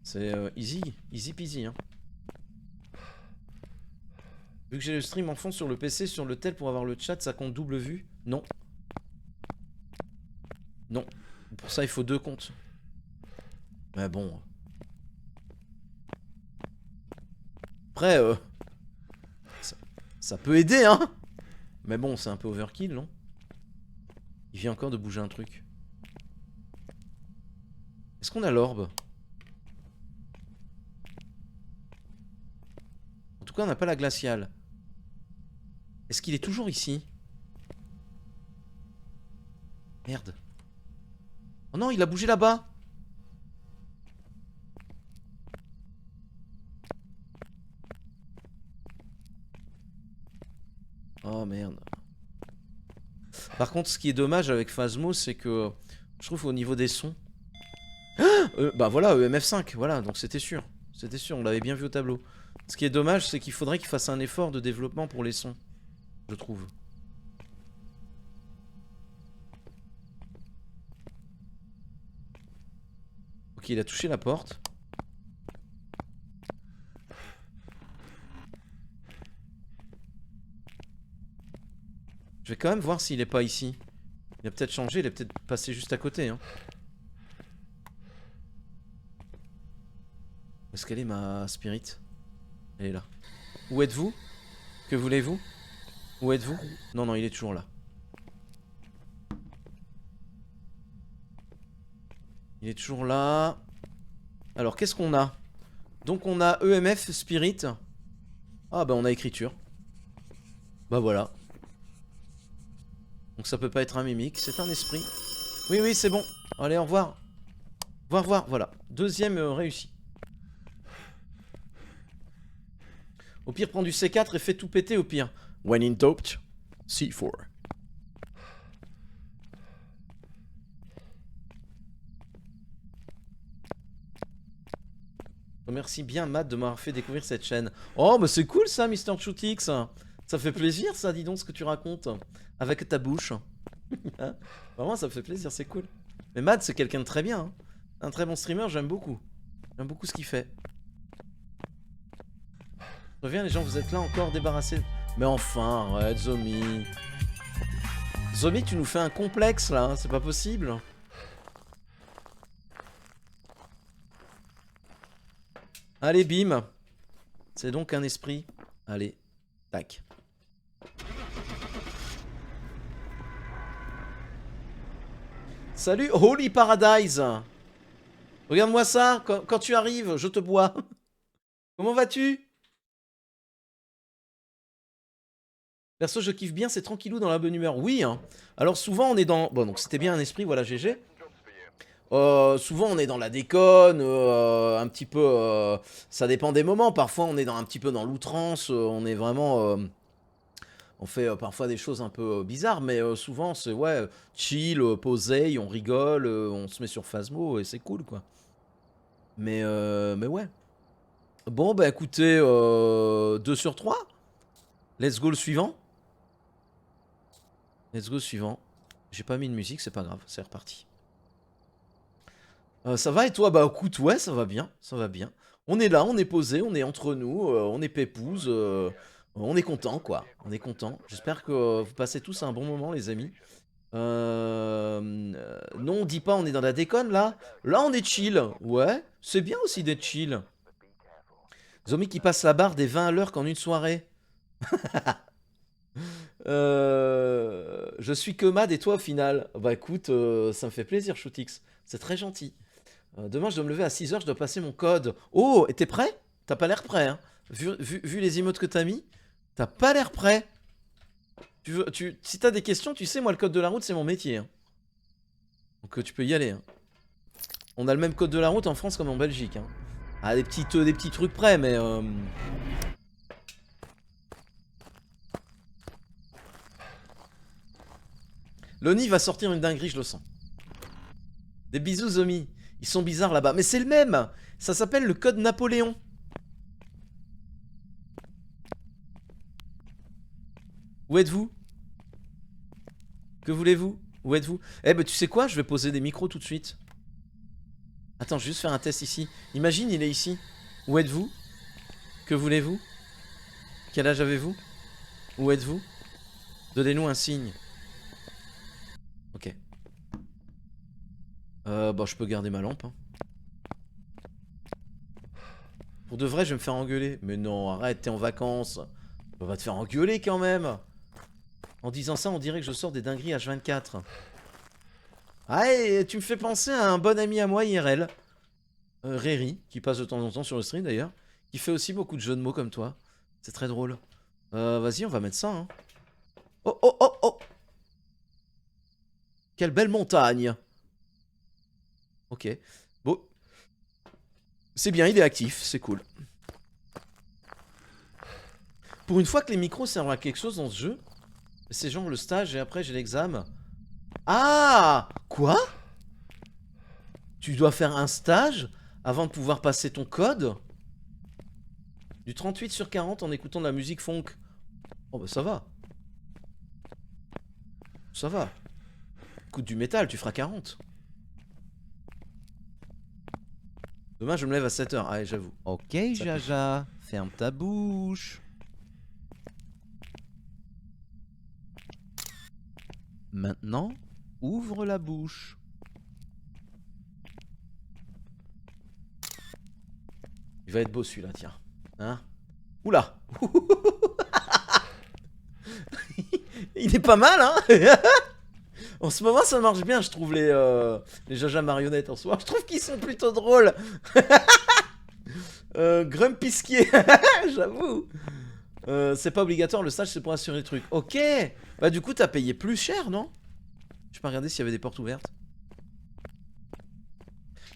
c'est easy peasy, hein. Vu que j'ai le stream en fond sur le PC, sur le tel pour avoir le chat, ça compte double vue? Non. Non. Pour ça il faut 2 comptes. Mais bon. Après, ça peut aider, hein. Mais bon, c'est un peu overkill, non? Il vient encore de bouger un truc. Est-ce qu'on a l'orbe? En tout cas, on n'a pas la glaciale. Est-ce qu'il est toujours ici? Merde. Oh non, il a bougé là-bas. Oh merde. Par contre, ce qui est dommage avec Phasmo, c'est que je trouve au niveau des sons. Bah voilà, EMF5, voilà, donc c'était sûr. C'était sûr, on l'avait bien vu au tableau. Ce qui est dommage, c'est qu'il faudrait qu'il fasse un effort de développement pour les sons, je trouve. Ok, il a touché la porte. Je vais quand même voir s'il est pas ici. Il a peut-être changé, il est peut-être passé juste à côté, hein. Où est-ce qu'elle est, ma spirit? Elle est là. Où êtes-vous? Que voulez-vous? Où êtes-vous? Non, non, il est toujours là. Il est toujours là. Alors, qu'est-ce qu'on a? Donc, on a EMF, Spirit. Ah, bah, on a écriture. Bah, voilà. Donc, ça peut pas être un mimique, c'est un esprit. Oui, oui, c'est bon. Allez, au revoir. Au revoir, voilà. Deuxième réussi. Au pire, prends du C4 et fais tout péter au pire. When in doubt, C4. Merci bien Matt de m'avoir fait découvrir cette chaîne. Oh, mais c'est cool ça, Mister Shootix. Ça fait plaisir ça, dis donc ce que tu racontes. Avec ta bouche. Hein, vraiment, ça me fait plaisir, c'est cool. Mais Matt, c'est quelqu'un de très bien, hein. Un très bon streamer, j'aime beaucoup. J'aime beaucoup ce qu'il fait. Reviens les gens, vous êtes là encore débarrassés. Mais enfin, arrête, Zombie. Zombie, tu nous fais un complexe là, hein, c'est pas possible. Allez, bim. C'est donc un esprit. Allez, tac. Salut, Holy Paradise. Regarde-moi ça, quand tu arrives, je te bois. Comment vas-tu? Perso, je kiffe bien, c'est tranquillou dans la bonne humeur. Oui, hein. Alors souvent, on est dans... Bon, donc c'était bien un esprit, voilà, GG. Souvent, on est dans la déconne, un petit peu... ça dépend des moments. Parfois, on est un petit peu dans l'outrance. On est vraiment... on fait parfois des choses un peu bizarres, mais souvent, c'est, ouais, chill, posé, on rigole, on se met sur Phasmo, et c'est cool, quoi. Mais ouais. Bon, bah écoutez, 2 sur 3. Let's go le suivant. Let's go suivant. J'ai pas mis de musique, c'est pas grave, c'est reparti. Ça va et toi? Bah écoute, ouais, ça va bien, ça va bien. On est là, on est posé, on est entre nous, on est pépouze, on est content quoi, on est content. J'espère que vous passez tous un bon moment les amis. Non, on dit pas on est dans la déconne là. Là on est chill, ouais, c'est bien aussi d'être chill. Zombie qui passe la barre des 20 à l'heure qu'en une soirée. Je suis que Mad et toi au final. Bah écoute, ça me fait plaisir, Shootix. C'est très gentil. Demain, je dois me lever à 6h, je dois passer mon code. Oh, et t'es prêt? T'as pas l'air prêt, hein. Vu les emotes que t'as mis, t'as pas l'air prêt. Si t'as des questions, tu sais, moi, le code de la route, c'est mon métier, hein. Donc tu peux y aller, hein. On a le même code de la route en France comme en Belgique, hein. Ah, des petits trucs près, mais... Loni va sortir une dinguerie, je le sens. Des bisous, Zomi. Ils sont bizarres là-bas. Mais c'est le même. Ça s'appelle le code Napoléon. Où êtes-vous? Que voulez-vous? Où êtes-vous? Eh ben tu sais quoi? Je vais poser des micros tout de suite. Attends, je vais juste faire un test ici. Imagine, il est ici. Où êtes-vous? Que voulez-vous? Quel âge avez-vous? Où êtes-vous? Donnez-nous un signe. Ok. Bon, je peux garder ma lampe. Hein. Pour de vrai, je vais me faire engueuler. Mais non, arrête, t'es en vacances. On va te faire engueuler quand même. En disant ça, on dirait que je sors des dingueries H24. Ah, et tu me fais penser à un bon ami à moi, IRL. Réry, qui passe de temps en temps sur le stream d'ailleurs. Qui fait aussi beaucoup de jeux de mots comme toi. C'est très drôle. Vas-y, on va mettre ça. Hein. Oh, oh, oh, oh! Quelle belle montagne! Ok. Bon. C'est bien, il est actif, c'est cool. Pour une fois que les micros servent à quelque chose dans ce jeu, c'est genre le stage et après j'ai l'examen. Ah! Quoi? Tu dois faire un stage avant de pouvoir passer ton code? Du 38/40 en écoutant de la musique funk. Oh bah ça va. Ça va. Écoute du métal, tu feras 40. Demain je me lève à 7h, ah j'avoue. Ok Jaja, ferme ta bouche. Maintenant, ouvre la bouche. Il va être beau celui-là, tiens. Hein? Oula! Il est pas mal, hein? En ce moment, ça marche bien, je trouve, les Jaja marionnettes en soi. Je trouve qu'ils sont plutôt drôles. Grumpyskier, j'avoue. C'est pas obligatoire, le stage, c'est pour assurer le truc. Ok! Bah, du coup, t'as payé plus cher, non? Je peux regarder s'il y avait des portes ouvertes.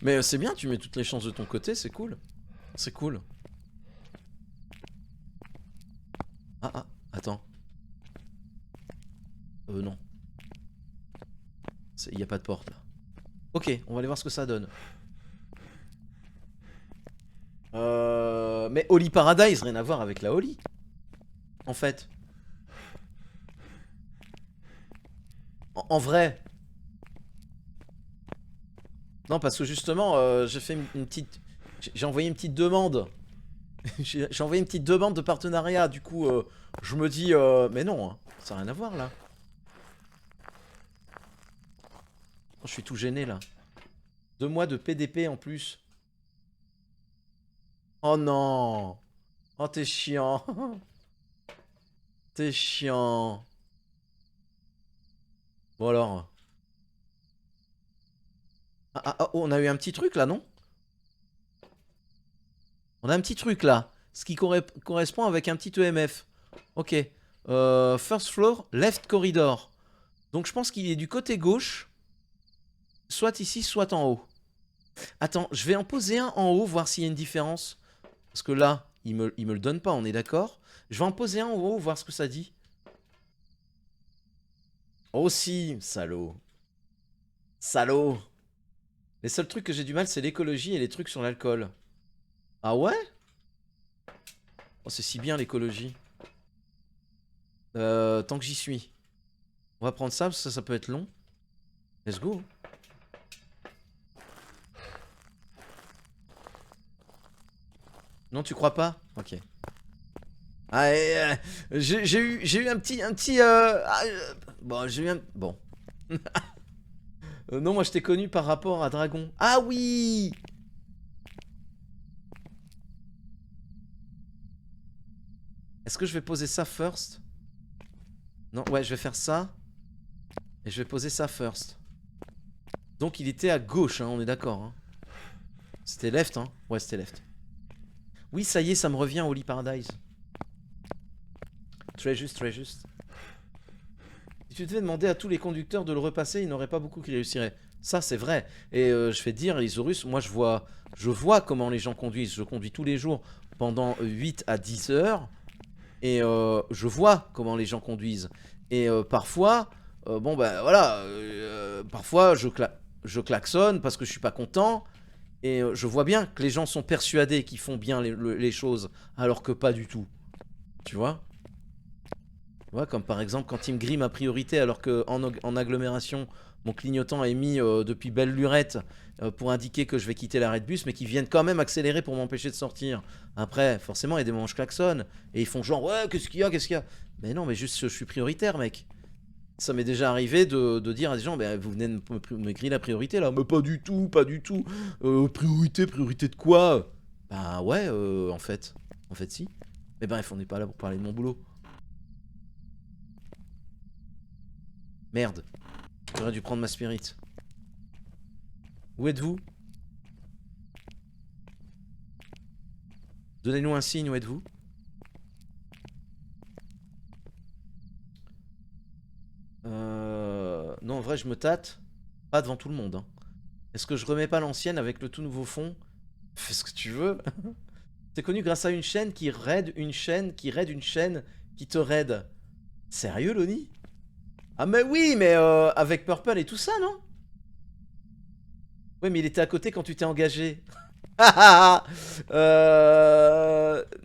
Mais c'est bien, tu mets toutes les chances de ton côté, c'est cool. C'est cool. Ah, attends. Non. Il n'y a pas de porte là. Ok, on va aller voir ce que ça donne. Mais Holy Paradise, rien à voir avec la Holy. En fait. En vrai. Non, parce que justement, j'ai fait une petite... J'ai envoyé une petite demande. J'ai envoyé une petite demande de partenariat. Du coup, je me dis... mais non, hein, ça n'a rien à voir là. Oh, je suis tout gêné là. 2 mois de PDP en plus. Oh non. Oh t'es chiant. T'es chiant. Bon alors. Oh, on a eu un petit truc là, non? On a un petit truc là. Ce qui correspond avec un petit EMF. Ok. First floor, left corridor. Donc je pense qu'il est du côté gauche. Soit ici, soit en haut. Attends, je vais en poser un en haut, voir s'il y a une différence. Parce que là, il me le donne pas, on est d'accord. Je vais en poser un en haut, voir ce que ça dit. Oh si, salaud. Salaud. Les seuls trucs que j'ai du mal, c'est l'écologie et les trucs sur l'alcool. Ah ouais? Oh, c'est si bien l'écologie. Tant que j'y suis. On va prendre ça, parce que ça peut être long. Let's go. Non, tu crois pas? Ok. Ah, j'ai eu un petit... bon, j'ai eu un... Bon. Non, moi je t'ai connu par rapport à Dragon. Ah oui! Est-ce que je vais poser ça first? Non, ouais, je vais faire ça. Et je vais poser ça first. Donc il était à gauche, hein, on est d'accord. Hein. C'était left, hein? Ouais, c'était left. Oui, ça y est, ça me revient, Holy Paradise. Très juste, très juste. Si tu devais demander à tous les conducteurs de le repasser, il n'y en aurait pas beaucoup qui réussiraient. Ça, c'est vrai. Et je vais te dire, Isorus, moi je vois comment les gens conduisent. Je conduis tous les jours pendant 8 à 10 heures. Et je vois comment les gens conduisent. Et parfois, bon ben voilà, parfois je claque. je klaxonne parce que je suis pas content. Et je vois bien que les gens sont persuadés qu'ils font bien les choses, alors que pas du tout. Tu vois? Tu vois, comme par exemple quand ils me grillent ma priorité, alors qu'en agglomération, mon clignotant est mis depuis belle lurette pour indiquer que je vais quitter l'arrêt de bus, mais qu'ils viennent quand même accélérer pour m'empêcher de sortir. Après, forcément, il y a des moments où je klaxonne, et ils font genre, ouais, qu'est-ce qu'il y a, qu'est-ce qu'il y a? Mais non, mais juste, je suis prioritaire, mec. Ça m'est déjà arrivé de dire à des gens, bah, vous venez de me griller la priorité là. Mais pas du tout, pas du tout. Priorité, priorité de quoi? Bah ouais, en fait. En fait, si. Mais bref, on n'est pas là pour parler de mon boulot. Merde. J'aurais dû prendre ma spirit. Où êtes-vous? Donnez-nous un signe, où êtes-vous? Non, en vrai, je me tâte. Pas devant tout le monde. Hein. Est-ce que je remets pas l'ancienne avec le tout nouveau fond? Fais ce que tu veux. C'est connu grâce à une chaîne qui raid une chaîne, qui raid une chaîne qui te raid. Sérieux, Loni? Ah mais oui, mais avec Purple et tout ça, non? Ouais, mais il était à côté quand tu t'es engagé.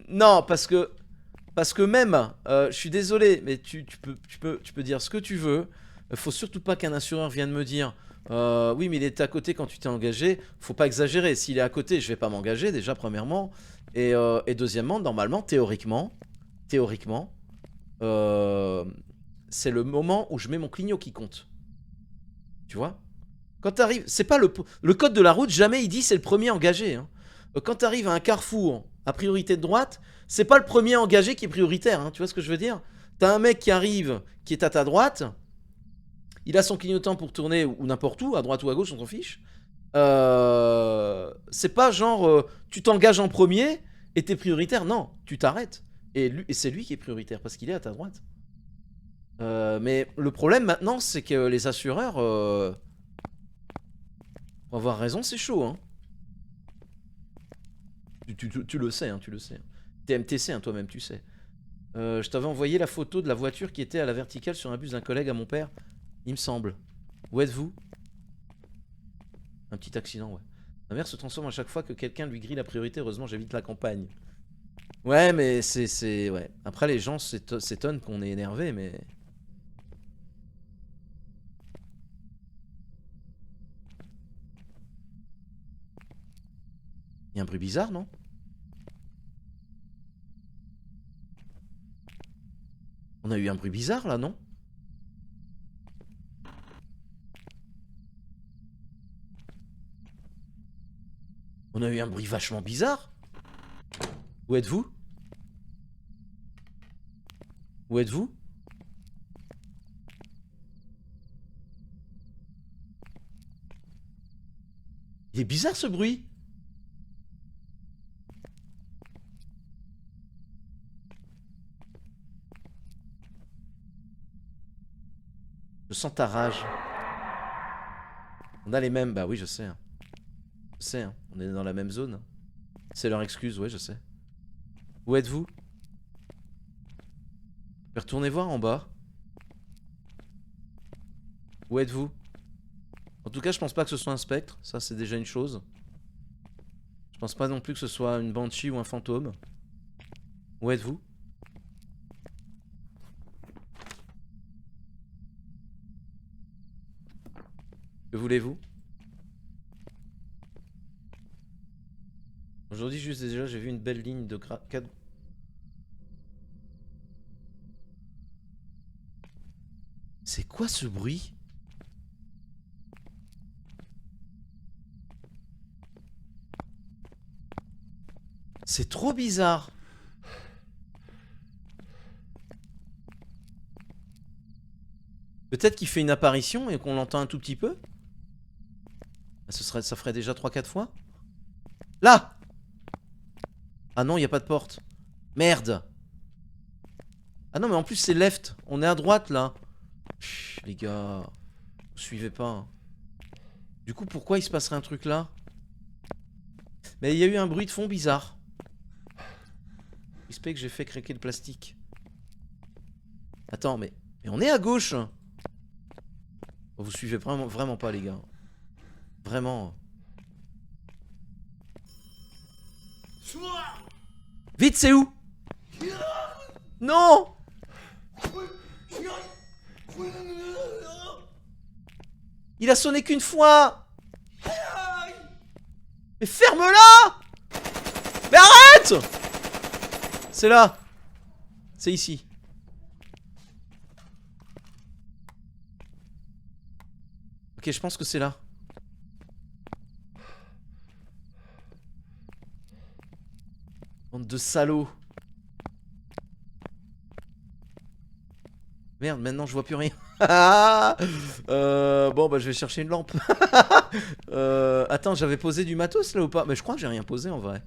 Non, parce que même, je suis désolé, mais tu peux dire ce que tu veux. Faut surtout pas qu'un assureur vienne me dire oui, mais il était à côté quand tu t'es engagé. Faut pas exagérer. S'il est à côté, je vais pas m'engager, déjà, premièrement. Et deuxièmement, normalement, théoriquement, c'est le moment où je mets mon clignot qui compte. Tu vois? Quand t'arrives, c'est pas le code de la route, jamais il dit c'est le premier engagé. Hein. Quand t'arrives à un carrefour à priorité de droite, c'est pas le premier engagé qui est prioritaire. Hein. Tu vois ce que je veux dire? T'as un mec qui arrive, qui est à ta droite, il a son clignotant pour tourner ou n'importe où, à droite ou à gauche, on s'en fiche. C'est pas genre tu t'engages en premier et t'es prioritaire. Non, tu t'arrêtes. Et c'est lui qui est prioritaire parce qu'il est à ta droite. Mais le problème maintenant, c'est que les assureurs, pour avoir raison, c'est chaud. Hein. Tu le sais, hein, tu le sais. T'es MTC, hein, toi-même, tu sais. Je t'avais envoyé la photo de la voiture qui était à la verticale sur un bus d'un collègue à mon père, il me semble. Où êtes-vous? Un petit accident, ouais. Ma mère se transforme à chaque fois que quelqu'un lui grille la priorité. Heureusement, j'habite la campagne. Ouais, mais c'est... Ouais. Après, les gens s'étonnent qu'on est énervé, mais... Il y a un bruit bizarre, non? On a eu un bruit bizarre, là, non? On a eu un bruit vachement bizarre. Où êtes-vous? Où êtes-vous? Il est bizarre ce bruit. Je sens ta rage. On a les mêmes, bah oui, je sais. Hein. Je sais, hein. On est dans la même zone. C'est leur excuse, ouais, je sais. Où êtes-vous? Retournez voir en bas. Où êtes-vous? En tout cas, je pense pas que ce soit un spectre. Ça, c'est déjà une chose. Je pense pas non plus que ce soit une banshee ou un fantôme. Où êtes-vous? Que voulez-vous? Aujourd'hui, juste déjà, j'ai vu une belle ligne de cadre. C'est quoi ce bruit? C'est trop bizarre. Peut-être qu'il fait une apparition et qu'on l'entend un tout petit peu. Ça ferait déjà 3-4 fois. Là! Ah non, il n'y a pas de porte. Merde. Ah non, mais en plus c'est left. On est à droite là. Chut, les gars. Vous suivez pas. Hein. Du coup, pourquoi il se passerait un truc là? Mais il y a eu un bruit de fond bizarre. J'espère que j'ai fait craquer le plastique. Attends, mais on est à gauche. Vous suivez vraiment pas, les gars. Vraiment. Vite, c'est où? Non! Il a sonné qu'une fois! Mais ferme-la! Mais arrête! C'est là. C'est ici. Ok, je pense que c'est là. Bande de salauds. Merde, maintenant je vois plus rien. Bon, bah je vais chercher une lampe. Attends, j'avais posé du matos là ou pas? Mais je crois que j'ai rien posé en vrai.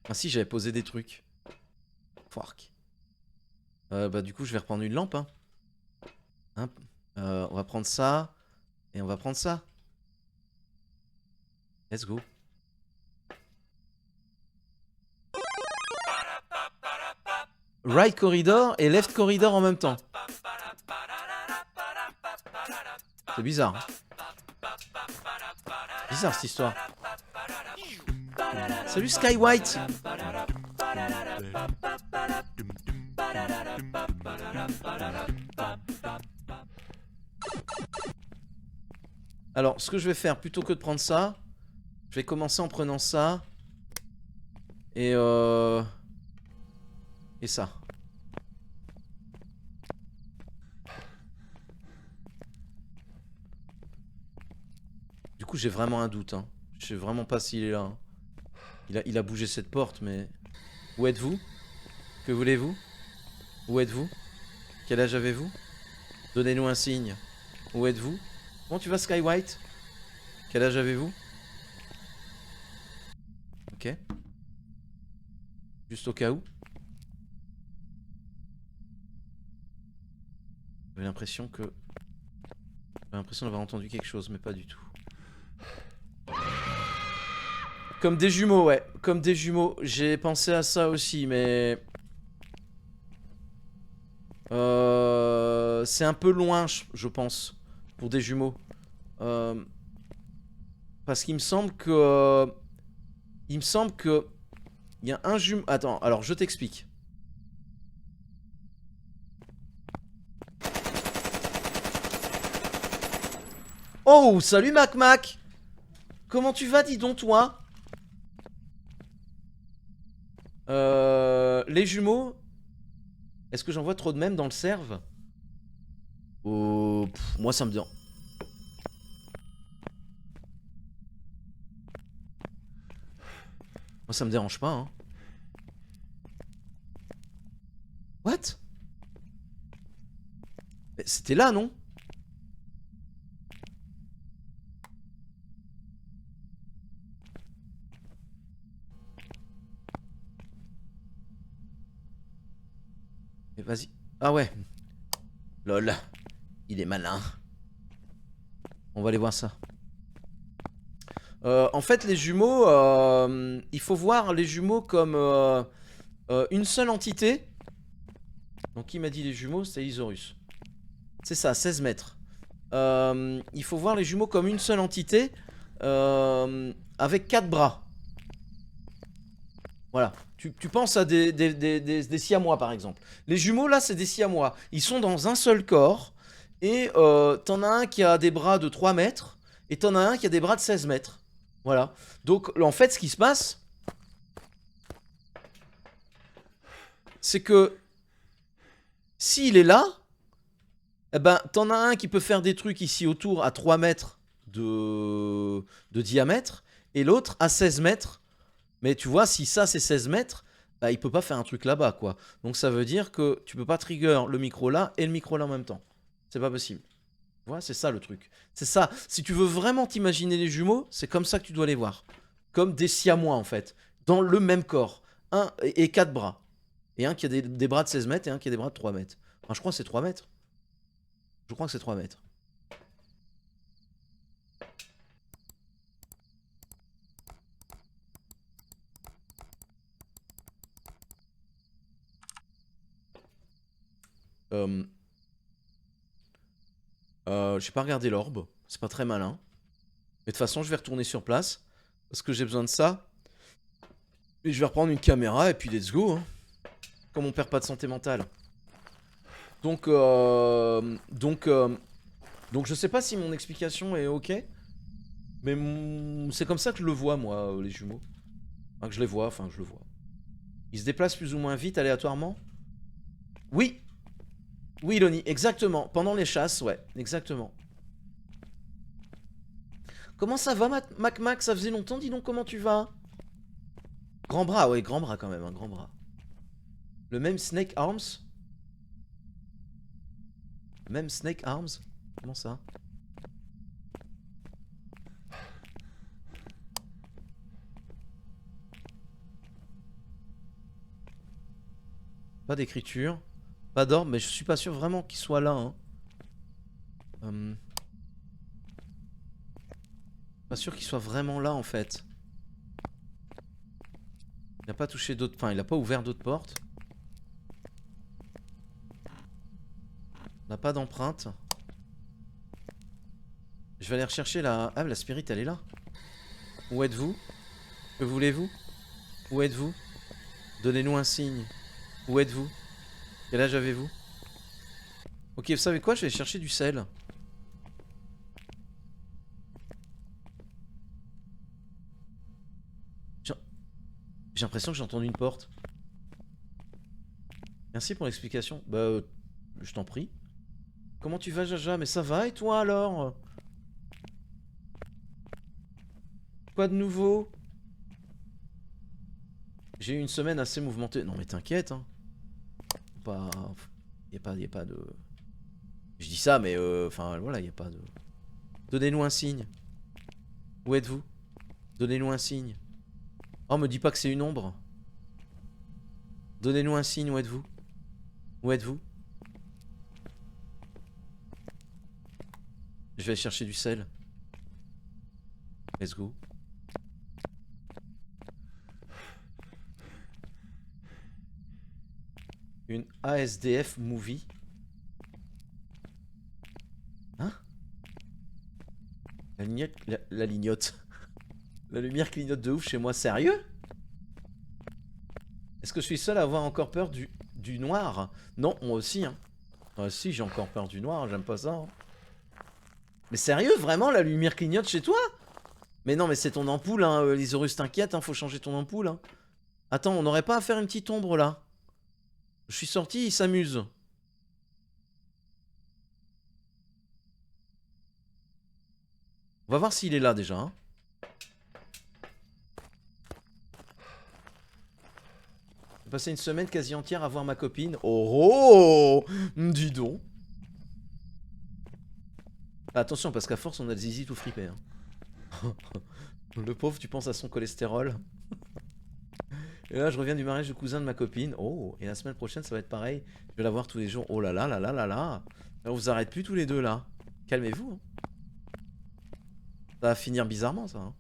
Ah si, j'avais posé des trucs. Fork. Bah du coup, je vais reprendre une lampe. Hein. On va prendre ça. Et on va prendre ça. Let's go. Right corridor et left corridor en même temps. C'est bizarre. Bizarre cette histoire. Salut Sky White. Alors, ce que je vais faire, plutôt que de prendre ça, je vais commencer en prenant ça. Et ça. Du coup, j'ai vraiment un doute. Hein. Je sais vraiment pas s'il est là. Hein. Il a bougé cette porte, mais... Où êtes-vous? Que voulez-vous? Où êtes-vous? Quel âge avez-vous? Donnez-nous un signe. Où êtes-vous? Comment tu vas, Sky White? Quel âge avez-vous? Ok. Juste au cas où. J'avais l'impression que... J'avais l'impression d'avoir entendu quelque chose, mais pas du tout. Comme des jumeaux, ouais. Comme des jumeaux. J'ai pensé à ça aussi, mais... c'est un peu loin, je pense, pour des jumeaux. Parce qu'il me semble que... il me semble que... il y a un jumeau... Attends, alors je t'explique. Oh, salut Mac Mac. Comment tu vas, dis donc, toi? Les jumeaux... Est-ce que j'en vois trop de même dans le serve? Oh, moi ça me dérange. Moi ça me dérange pas, hein. What? C'était là, non? Mais vas-y. Ah ouais. Lol. Il est malin. On va aller voir ça. En fait, les jumeaux, il faut voir les jumeaux comme une seule entité. Donc, qui m'a dit les jumeaux? C'est Isorus. C'est ça, 16 mètres. Il faut voir les jumeaux comme une seule entité avec 4 bras. Voilà. Tu penses à des siamois, par exemple. Les jumeaux, là, c'est des siamois. Ils sont dans un seul corps. Et t'en as un qui a des bras de 3 mètres. Et t'en as un qui a des bras de 16 mètres. Voilà. Donc, en fait, ce qui se passe, c'est que s'il est là, eh ben, t'en as un qui peut faire des trucs ici autour à 3 mètres de diamètre. Et l'autre à 16 mètres. Mais tu vois, si ça c'est 16 mètres, bah, il peut pas faire un truc là-bas, quoi. Donc ça veut dire que tu peux pas trigger le micro là et le micro là en même temps. C'est pas possible. Tu vois, c'est ça le truc. C'est ça. Si tu veux vraiment t'imaginer les jumeaux, c'est comme ça que tu dois les voir. Comme des siamois, en fait. Dans le même corps. Un et 4 bras. Et un qui a des bras de 16 mètres et un qui a des bras de 3 mètres. Enfin, je crois que c'est 3 mètres. Je crois que c'est 3 mètres. Euh, j'ai pas regardé l'orbe. C'est pas très malin. Mais de toute façon, je vais retourner sur place. Parce que j'ai besoin de ça. Et je vais reprendre une caméra et puis let's go. Hein. Comme on perd pas de santé mentale. Donc, je sais pas si mon explication est ok. Mais c'est comme ça que je le vois, moi, les jumeaux. Enfin, que je les vois, enfin, je le vois. Ils se déplacent plus ou moins vite, aléatoirement. Oui. Oui, Loni, exactement. Pendant les chasses, ouais, exactement. Comment ça va, Mac Mac? Ça faisait longtemps, dis donc, comment tu vas? Grand bras, ouais, grand bras quand même, un grand bras. Le même Snake Arms? Même Snake Arms? Comment ça? Pas d'écriture. Pas d'orbe, mais je suis pas sûr vraiment qu'il soit là. Hein. Pas sûr qu'il soit vraiment là en fait. Il a pas touché d'autres. Enfin, il a pas ouvert d'autres portes. On n'a pas d'empreinte. Je vais aller rechercher la. Ah, la spirit, elle est là. Où êtes-vous? Que voulez-vous? Où êtes-vous? Donnez-nous un signe. Où êtes-vous? Quel âge avez-vous? Ok, vous savez quoi? Je vais chercher du sel. J'ai l'impression que j'ai entendu une porte. Merci pour l'explication. Bah, je t'en prie. Comment tu vas, Jaja? Mais ça va et toi alors? Quoi de nouveau? J'ai eu une semaine assez mouvementée. Non mais t'inquiète, hein. Pas... Y a pas de... Je dis ça, mais enfin voilà, y a pas de... Donnez-nous un signe. Où êtes-vous? Donnez-nous un signe. Oh, me dis pas que c'est une ombre. Donnez-nous un signe, où êtes-vous? Où êtes-vous? Je vais aller chercher du sel. Let's go. Une ASDF movie. Hein? La lignote... La lignote. La lumière clignote de ouf chez moi, sérieux? Est-ce que je suis seul à avoir encore peur du noir? Non, moi aussi, hein. Moi aussi, j'ai encore peur du noir, j'aime pas ça. Hein. Mais sérieux, vraiment, la lumière clignote chez toi? Mais non, mais c'est ton ampoule, hein. Lysaurus, t'inquiète, hein, faut changer ton ampoule. Hein. Attends, on n'aurait pas à faire une petite ombre, là? Je suis sorti, il s'amuse. On va voir s'il est là, déjà. Hein. J'ai passé une semaine quasi entière à voir ma copine. Oh, oh, dis donc. Attention, parce qu'à force, on a le zizi tout fripé. Hein. Le pauvre, tu penses à son cholestérol. Et là, je reviens du mariage du cousin de ma copine. Oh, et la semaine prochaine, ça va être pareil. Je vais la voir tous les jours. Oh là là là là là là. On vous arrête plus tous les deux, là. Calmez-vous. Hein. Ça va finir bizarrement, ça. Hein.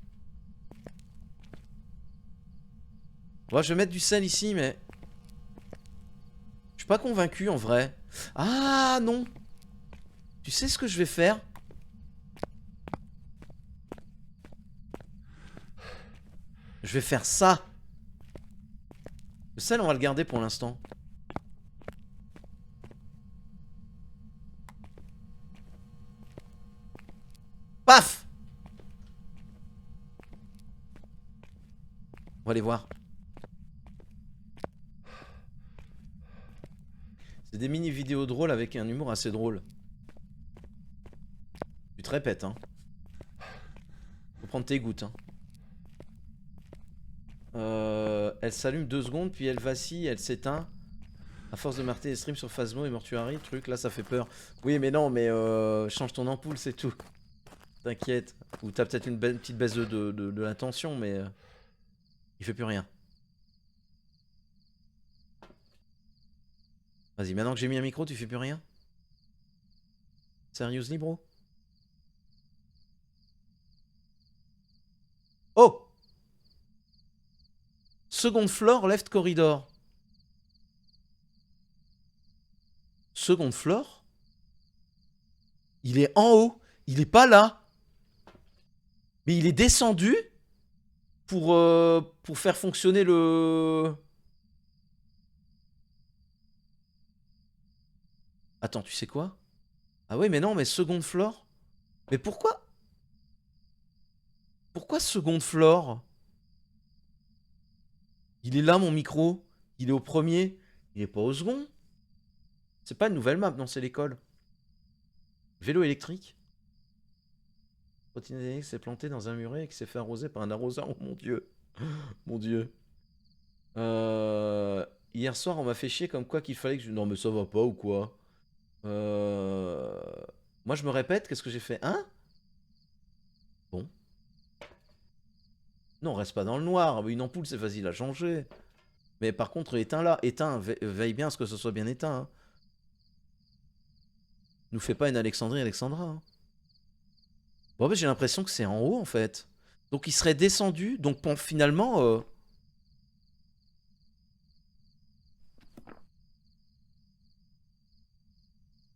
Ouais, je vais mettre du sel ici, mais... Je suis pas convaincu, en vrai. Ah, non. Tu sais ce que je vais faire? Je vais faire ça. Le sel, on va le garder pour l'instant. Paf! On va aller voir. C'est des mini vidéos drôles avec un humour assez drôle. Tu te répètes, hein. Faut prendre tes gouttes, hein. Elle s'allume 2 secondes, puis elle vacille, elle s'éteint. À force de marter les streams sur Phasmo et Mortuary, truc, là ça fait peur. Oui, mais non, mais change ton ampoule, c'est tout. T'inquiète. Ou t'as peut-être une petite baisse de la tension, mais il fait plus rien. Vas-y, maintenant que j'ai mis un micro, tu fais plus rien? Seriously, bro? Oh! Second floor, left corridor. Second floor. Il est en haut. Il est pas là. Mais il est descendu pour faire fonctionner le... Attends, tu sais quoi? Ah ouais, mais non, mais second floor? Mais pourquoi? Pourquoi second floor? Il est là, mon micro. Il est au premier. Il est pas au second. C'est pas une nouvelle map, non, c'est l'école. Vélo électrique. Trottinette électrique s'est planté dans un muret et qui s'est fait arroser par un arroseur. Oh mon dieu. Mon dieu. Hier soir, on m'a fait chier comme quoi qu'il fallait que je... Non, mais ça va pas ou quoi? Moi, je me répète, qu'est-ce que j'ai fait? Hein? Bon. Non, on reste pas dans le noir. Une ampoule, c'est facile à changer. Mais par contre, éteins-la. Éteins, veille bien à ce que ce soit bien éteint. Hein. Nous fais pas une Alexandrie Alexandra. Hein. Bon, bah, j'ai l'impression que c'est en haut, en fait. Donc, il serait descendu. Donc, finalement...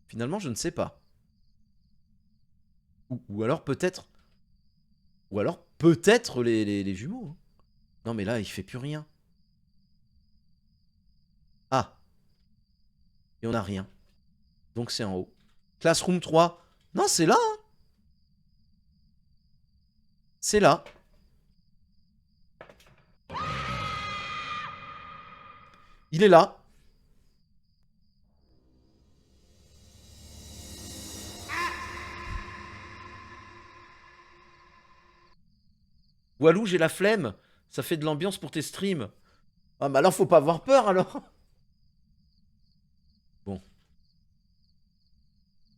Finalement, je ne sais pas. Ou alors peut-être... Ou alors peut-être les jumeaux. Hein. Non, mais là, il fait plus rien. Ah. Et on n'a rien. Donc c'est en haut. Classroom 3. Non, c'est là. Hein. C'est là. Il est là. Walou, j'ai la flemme. Ça fait de l'ambiance pour tes streams. Ah, bah alors, faut pas avoir peur, alors. Bon.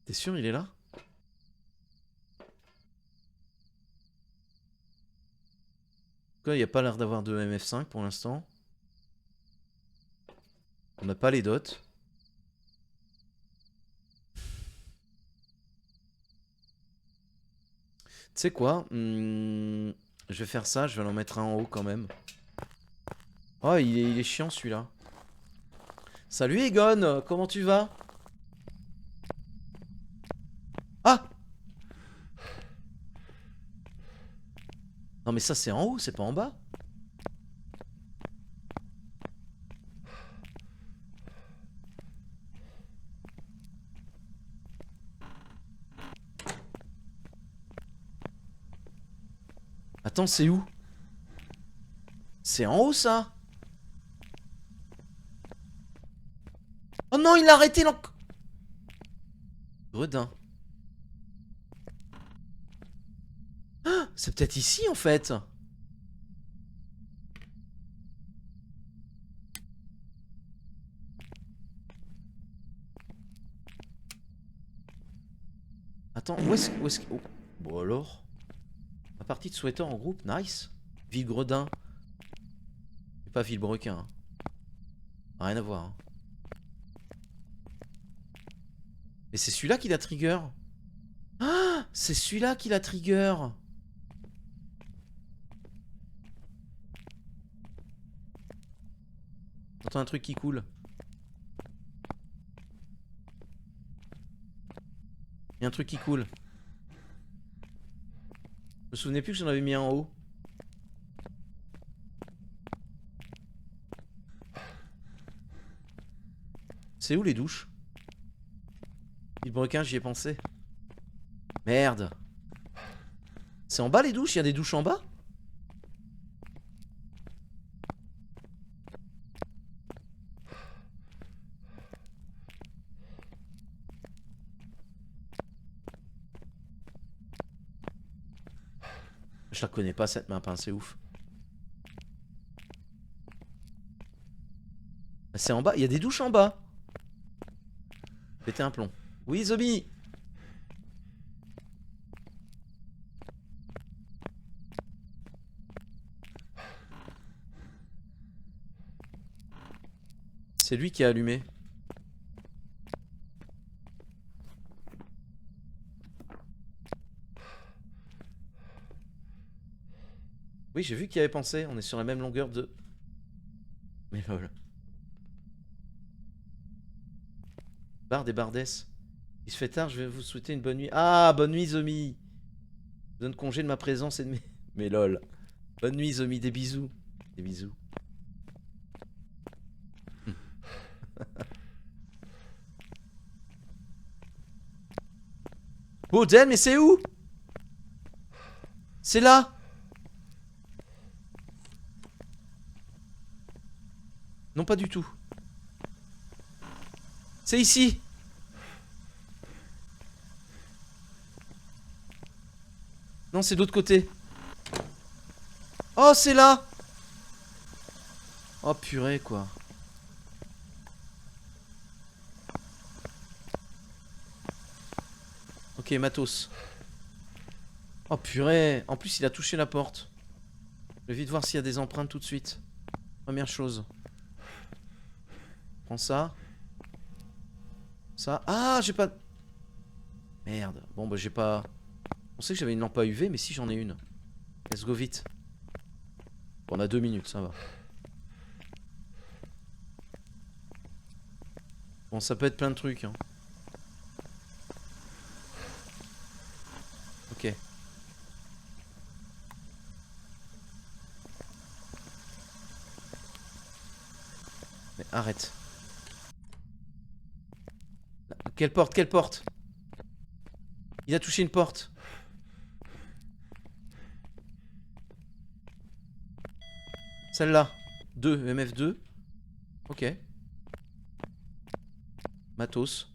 T'es sûr, il est là? Il n'y a pas l'air d'avoir de MF5 pour l'instant. On n'a pas les dots. Tu sais quoi? Je vais faire ça, je vais en mettre un en haut quand même. Oh, il est chiant celui-là. Salut Egon, comment tu vas? Ah! Non mais ça c'est en haut, c'est pas en bas. Attends, c'est où? C'est en haut ça? Oh non, il a arrêté l'enc... Gredin. Ah, c'est peut-être ici en fait. Attends, où est-ce que... Oh. Bon alors. La partie de Sweater en groupe, nice. Villegredin. Et pas Villebrequin. Hein. Rien à voir. Hein. Et c'est celui-là qui la trigger. Ah, c'est celui-là qui la trigger. J'entends un truc qui coule. Il y a un truc qui coule. Je me souvenais plus que j'en avais mis un en haut. C'est où les douches? Villebrequin, j'y ai pensé. Merde. C'est en bas les douches? Il y a des douches en bas? Je la connais pas cette map, hein, c'est ouf. C'est en bas, il y a des douches en bas. Péter un plomb. Oui, Zombie. C'est lui qui a allumé. Oui, j'ai vu qu'il avait pensé. On est sur la même longueur de... Mais lol. Bard et Bardesse. Il se fait tard, je vais vous souhaiter une bonne nuit. Ah, bonne nuit, Zomi. Je donne congé de ma présence et de mes... Mais lol. Bonne nuit, Zomi, des bisous. Des bisous. Baudel, mais c'est où? C'est là. Non, pas du tout. C'est ici. Non, c'est de l'autre côté. Oh, c'est là. Oh, purée, quoi. Ok, matos. Oh, purée. En plus, il a touché la porte. Je vais vite voir s'il y a des empreintes tout de suite. Première chose. Prends ça. Ça. Ah, j'ai pas... Merde. Bon, bah, j'ai pas... On sait que j'avais une lampe à UV, mais si j'en ai une. Let's go vite. Bon, on a 2 minutes, ça va. Bon, ça peut être plein de trucs, hein. Ok. Mais arrête. Quelle porte? Quelle porte? Il a touché une porte. Celle-là. 2, EMF2. Ok. Matos.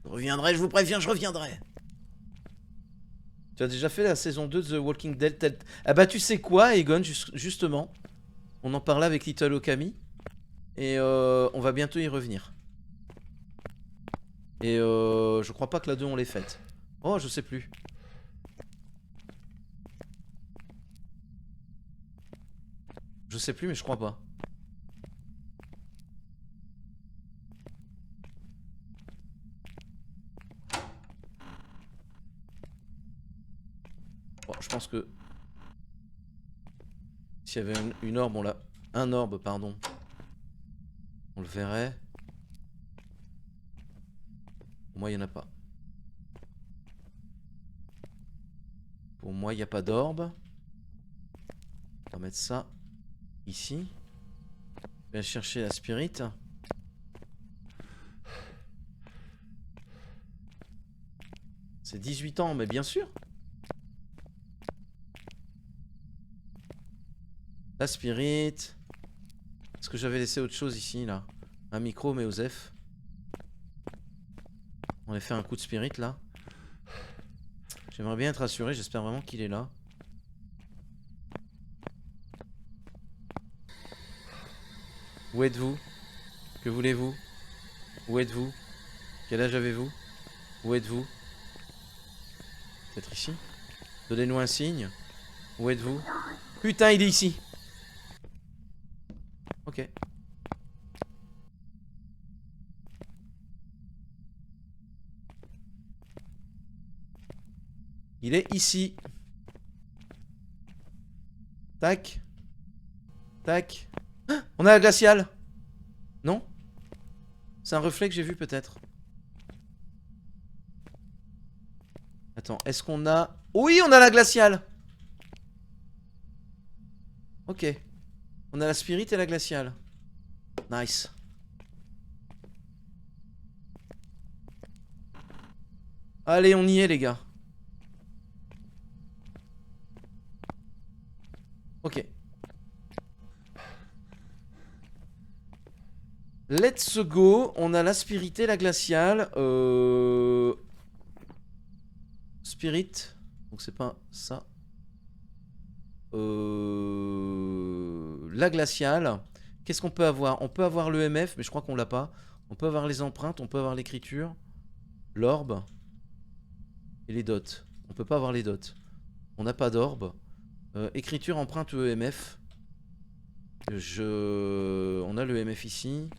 Je reviendrai, je vous préviens, je reviendrai. Tu as déjà fait la saison 2 de The Walking Dead Ah bah tu sais quoi, Egon, justement. On en parlait avec Little Okami. Et on va bientôt y revenir. Et je crois pas que la 2 on l'ait faite. Oh, je sais plus. Je sais plus, mais je crois pas. Bon, je pense que... S'il y avait une orbe, on l'a... Un orbe, pardon. On le verrait. Pour moi, il n'y en a pas. Pour moi, il n'y a pas d'orbe. On va mettre ça ici. Je vais chercher la spirit. C'est 18 ans, mais bien sûr. La spirit. Est-ce que j'avais laissé autre chose ici, là? Un micro, mais Osef. On a fait un coup de spirit, là. J'aimerais bien être assuré, j'espère vraiment qu'il est là. Où êtes-vous? Que voulez-vous? Où êtes-vous? Quel âge avez-vous? Où êtes-vous? Peut-être ici? Donnez-nous un signe. Où êtes-vous? Putain, il est ici! Ok. Il est ici. Tac. Tac. Ah, on a la glaciale! Non? C'est un reflet que j'ai vu peut-être. Attends, est-ce qu'on a... Oui, on a la glaciale! Ok. On a la spirit et la glaciale. Nice. Allez, on y est les gars. Ok. Let's go. On a la spirit et la glaciale. Spirit. Donc c'est pas ça. La glaciale. Qu'est-ce qu'on peut avoir? On peut avoir l'EMF, mais je crois qu'on l'a pas. On peut avoir les empreintes, on peut avoir l'écriture. L'orbe. Et les dots. On peut pas avoir les dots. On n'a pas d'orbe. Écriture, empreinte, EMF. On a le EMF ici.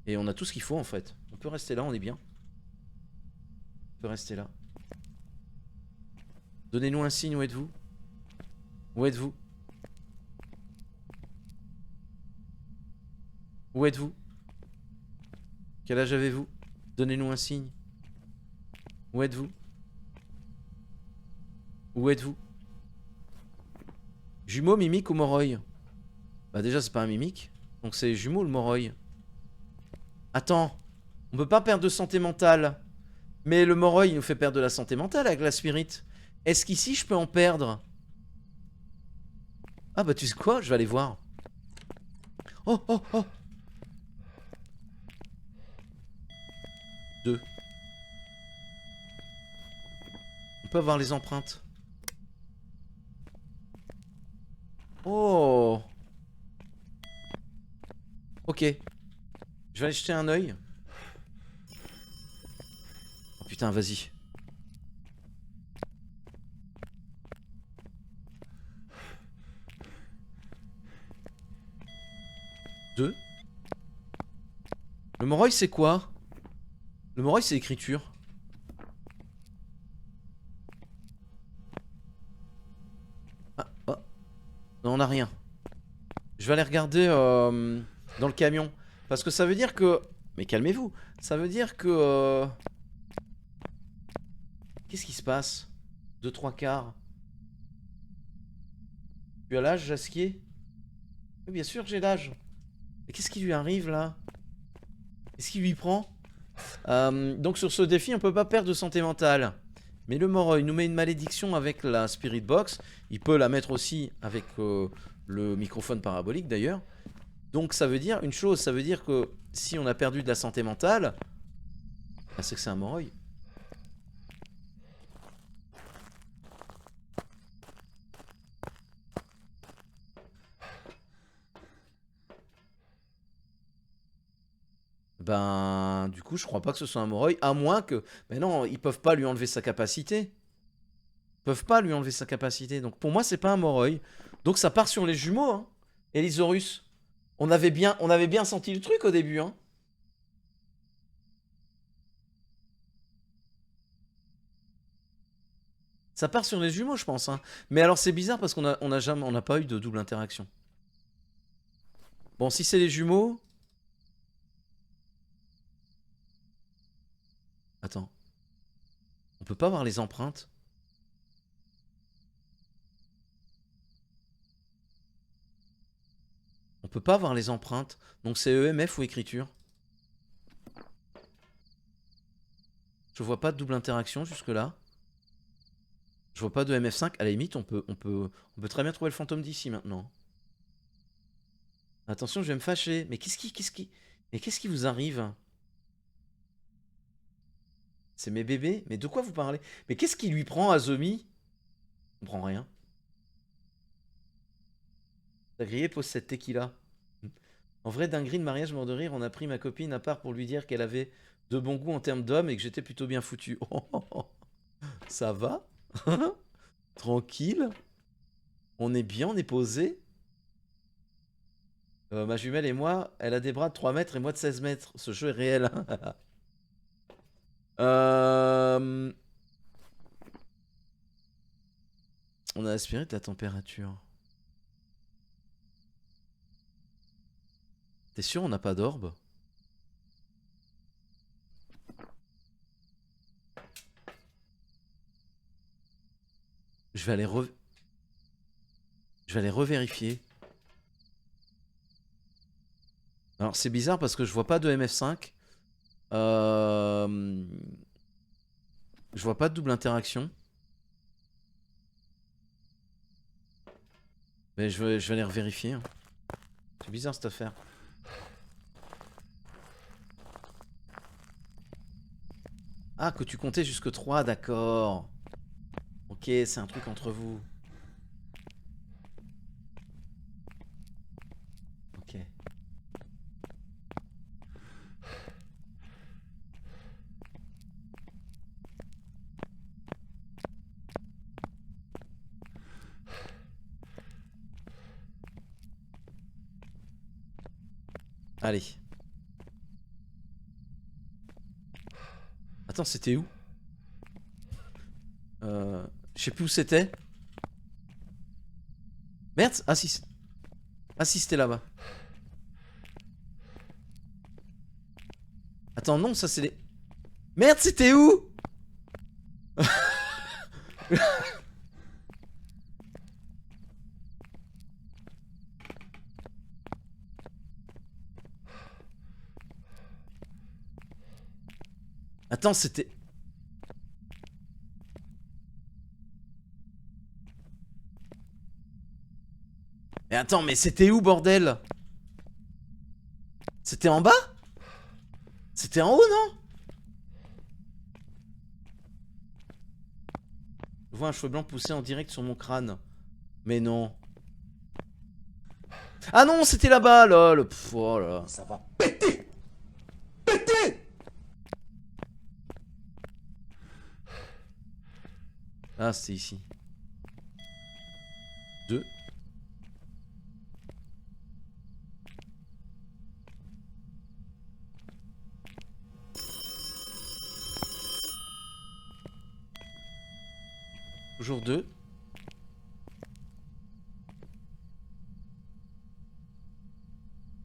Et on a tout ce qu'il faut en fait. On peut rester là, on est bien. On peut rester là. Donnez-nous un signe, où êtes-vous? Où êtes-vous? Où êtes-vous? Quel âge avez-vous? Donnez-nous un signe. Où êtes-vous? Où êtes-vous? Jumeau, mimique ou Moroi? Bah déjà c'est pas un mimique. Donc c'est jumeau le Moroi. Attends. On peut pas perdre de santé mentale. Mais le Moroi il nous fait perdre de la santé mentale avec la spirit. Est-ce qu'ici je peux en perdre? Ah bah tu sais quoi? Je vais aller voir. Oh oh oh. 2. On peut avoir les empreintes. Oh. Ok. Je vais aller jeter un œil. Oh putain, vas-y. Deux. Le Moroi c'est quoi? Le Moroi c'est écriture. Ah, oh. Non, on a rien. Je vais aller regarder dans le camion. Parce que ça veut dire que... Mais calmez-vous. Ça veut dire que... Qu'est-ce qui se passe? 2 3 quarts. Tu as l'âge, Jasquier? Oui, bien sûr que j'ai l'âge. Mais qu'est-ce qui lui arrive là? Qu'est-ce qui lui prend? Donc sur ce défi, on peut pas perdre de santé mentale. Mais le Moroi nous met une malédiction avec la Spirit Box. Il peut la mettre aussi avec le microphone parabolique d'ailleurs. Donc ça veut dire une chose, ça veut dire que si on a perdu de la santé mentale, bah, c'est que c'est un Moroi. Ben, du coup, je crois pas que ce soit un Moroi, à moins que... Mais non, ils peuvent pas lui enlever sa capacité. Ils peuvent pas lui enlever sa capacité. Donc pour moi, c'est pas un Moroi. Donc ça part sur les jumeaux, hein. Elisaurus. On avait bien senti le truc au début, hein. Ça part sur les jumeaux, je pense, hein. Mais alors c'est bizarre parce on n'a pas eu de double interaction. Bon, si c'est les jumeaux... Attends. On peut pas voir les empreintes? On peut pas voir les empreintes. Donc c'est EMF ou écriture? Je vois pas de double interaction jusque là. Je vois pas de MF5. À la limite, on peut très bien trouver le fantôme d'ici maintenant. Attention, je vais me fâcher. Mais qu'est-ce qui vous arrive? C'est mes bébés? Mais de quoi vous parlez? Mais qu'est-ce qui lui prend à Zomi? Je comprends rien. Ta grillé pose cette tequila. En vrai, dinguerie de mariage mort de rire, on a pris ma copine à part pour lui dire qu'elle avait de bon goût en termes d'homme et que j'étais plutôt bien foutu. Oh, ça va? Tranquille? On est bien, on est posé? Ma jumelle et moi, elle a des bras de 3 mètres et moi de 16 mètres. Ce jeu est réel. On a aspiré de la température. T'es sûr on n'a pas d'orbe? Je vais aller Je vais aller revérifier. Alors c'est bizarre parce que je vois pas de MF5. Je vois pas de double interaction. Mais je vais aller revérifier, hein. C'est bizarre cette affaire. Ah, que tu comptais jusque 3, d'accord. Ok, c'est un truc entre vous. Ok. Allez. Attends, c'était où? Je sais plus où c'était. Merde. Ah si. Ah si, c'était là-bas. Attends, non, ça c'est les... Merde, c'était où? Attends, c'était... Mais attends, mais c'était où, bordel? C'était en bas? C'était en haut, non? Je vois un cheveu blanc pousser en direct sur mon crâne. Mais non. Ah non, c'était là-bas, lol. Pff, oh là là. Ça va péter. Péter. Ah, c'était ici. 2. Toujours 2.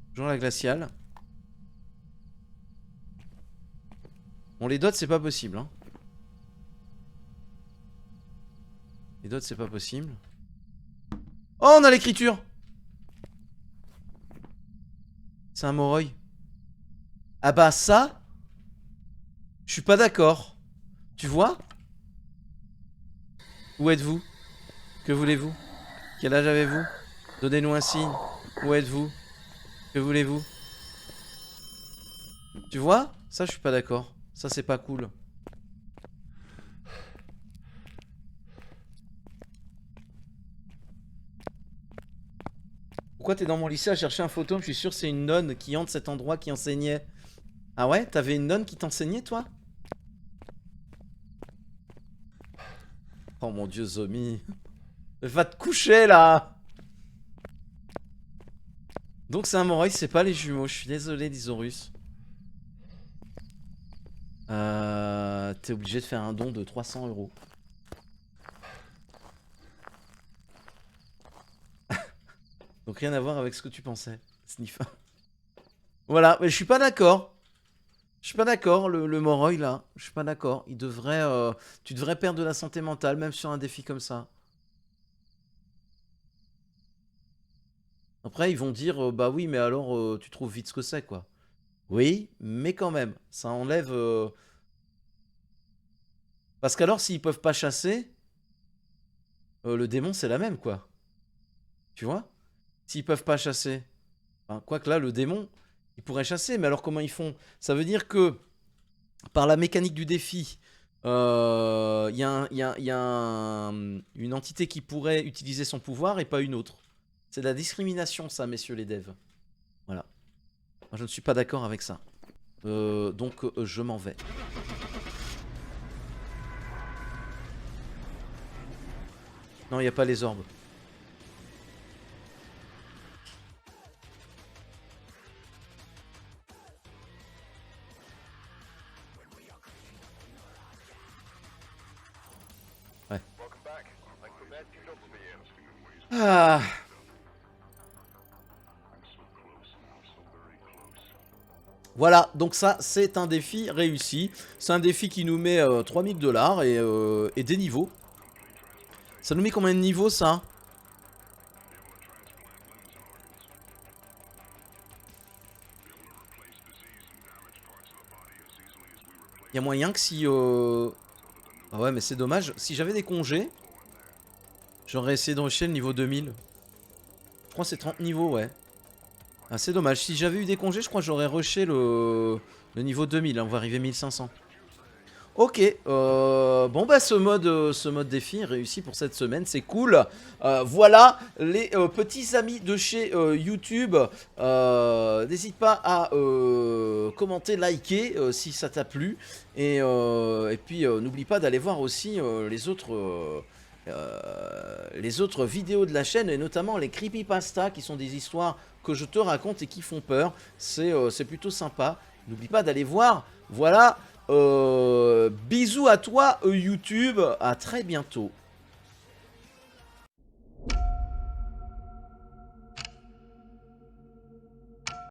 Toujours la glaciale. Bon, les dots, c'est pas possible, hein. Les dots, c'est pas possible. Oh, on a l'écriture. C'est un Moroi. Ah bah ça, je suis pas d'accord. Tu vois? Où êtes-vous? Que voulez-vous? Quel âge avez-vous? Donnez-nous un signe. Où êtes-vous? Que voulez-vous? Tu vois? Ça, je suis pas d'accord. Ça, c'est pas cool. Pourquoi t'es dans mon lycée à chercher un fantôme? Je suis sûr que c'est une nonne qui hante cet endroit qui enseignait. Ah ouais? T'avais une nonne qui t'enseignait, toi? Oh mon dieu, Zombie. Va te coucher, là! Donc c'est un Moroi, c'est pas les jumeaux. Je suis désolé, Lisaurus. T'es obligé de faire un don de 300 €. Donc rien à voir avec ce que tu pensais, Sniff. Voilà, mais je suis pas d'accord. Je suis pas d'accord, le Moroi là. Je suis pas d'accord. Il devrait, tu devrais perdre de la santé mentale, même sur un défi comme ça. Après, ils vont dire, bah oui, mais alors tu trouves vite ce que c'est, quoi. Oui, mais quand même, ça enlève. Parce qu'alors, s'ils peuvent pas chasser, le démon c'est la même, quoi. Tu vois? S'ils peuvent pas chasser. Enfin, quoique là, le démon, il pourrait chasser, mais alors comment ils font? Ça veut dire que, par la mécanique du défi, il y a une entité qui pourrait utiliser son pouvoir et pas une autre. C'est de la discrimination, ça, messieurs les devs. Voilà. Moi, je ne suis pas d'accord avec ça. Donc, je m'en vais. Non, il n'y a pas les orbes. Ouais. Ah. Voilà, donc ça, c'est un défi réussi. C'est un défi qui nous met 3000 $ et des niveaux. Ça nous met combien de niveaux, ça? Il y a moyen que si... Ah ouais, mais c'est dommage. Si j'avais des congés, j'aurais essayé de rusher le niveau 2000. Je crois que c'est 30 niveaux, ouais. Ah, c'est dommage. Si j'avais eu des congés, je crois que j'aurais rushé le niveau 2000. Hein. On va arriver 1500. Ok, bon bah ce mode défi est réussi pour cette semaine, c'est cool. Voilà les petits amis de chez YouTube, n'hésite pas à commenter, liker si ça t'a plu. Et puis n'oublie pas d'aller voir aussi les autres vidéos de la chaîne, et notamment les creepypasta qui sont des histoires que je te raconte et qui font peur. C'est plutôt sympa, n'oublie pas d'aller voir, voilà. Bisous à toi YouTube, à très bientôt.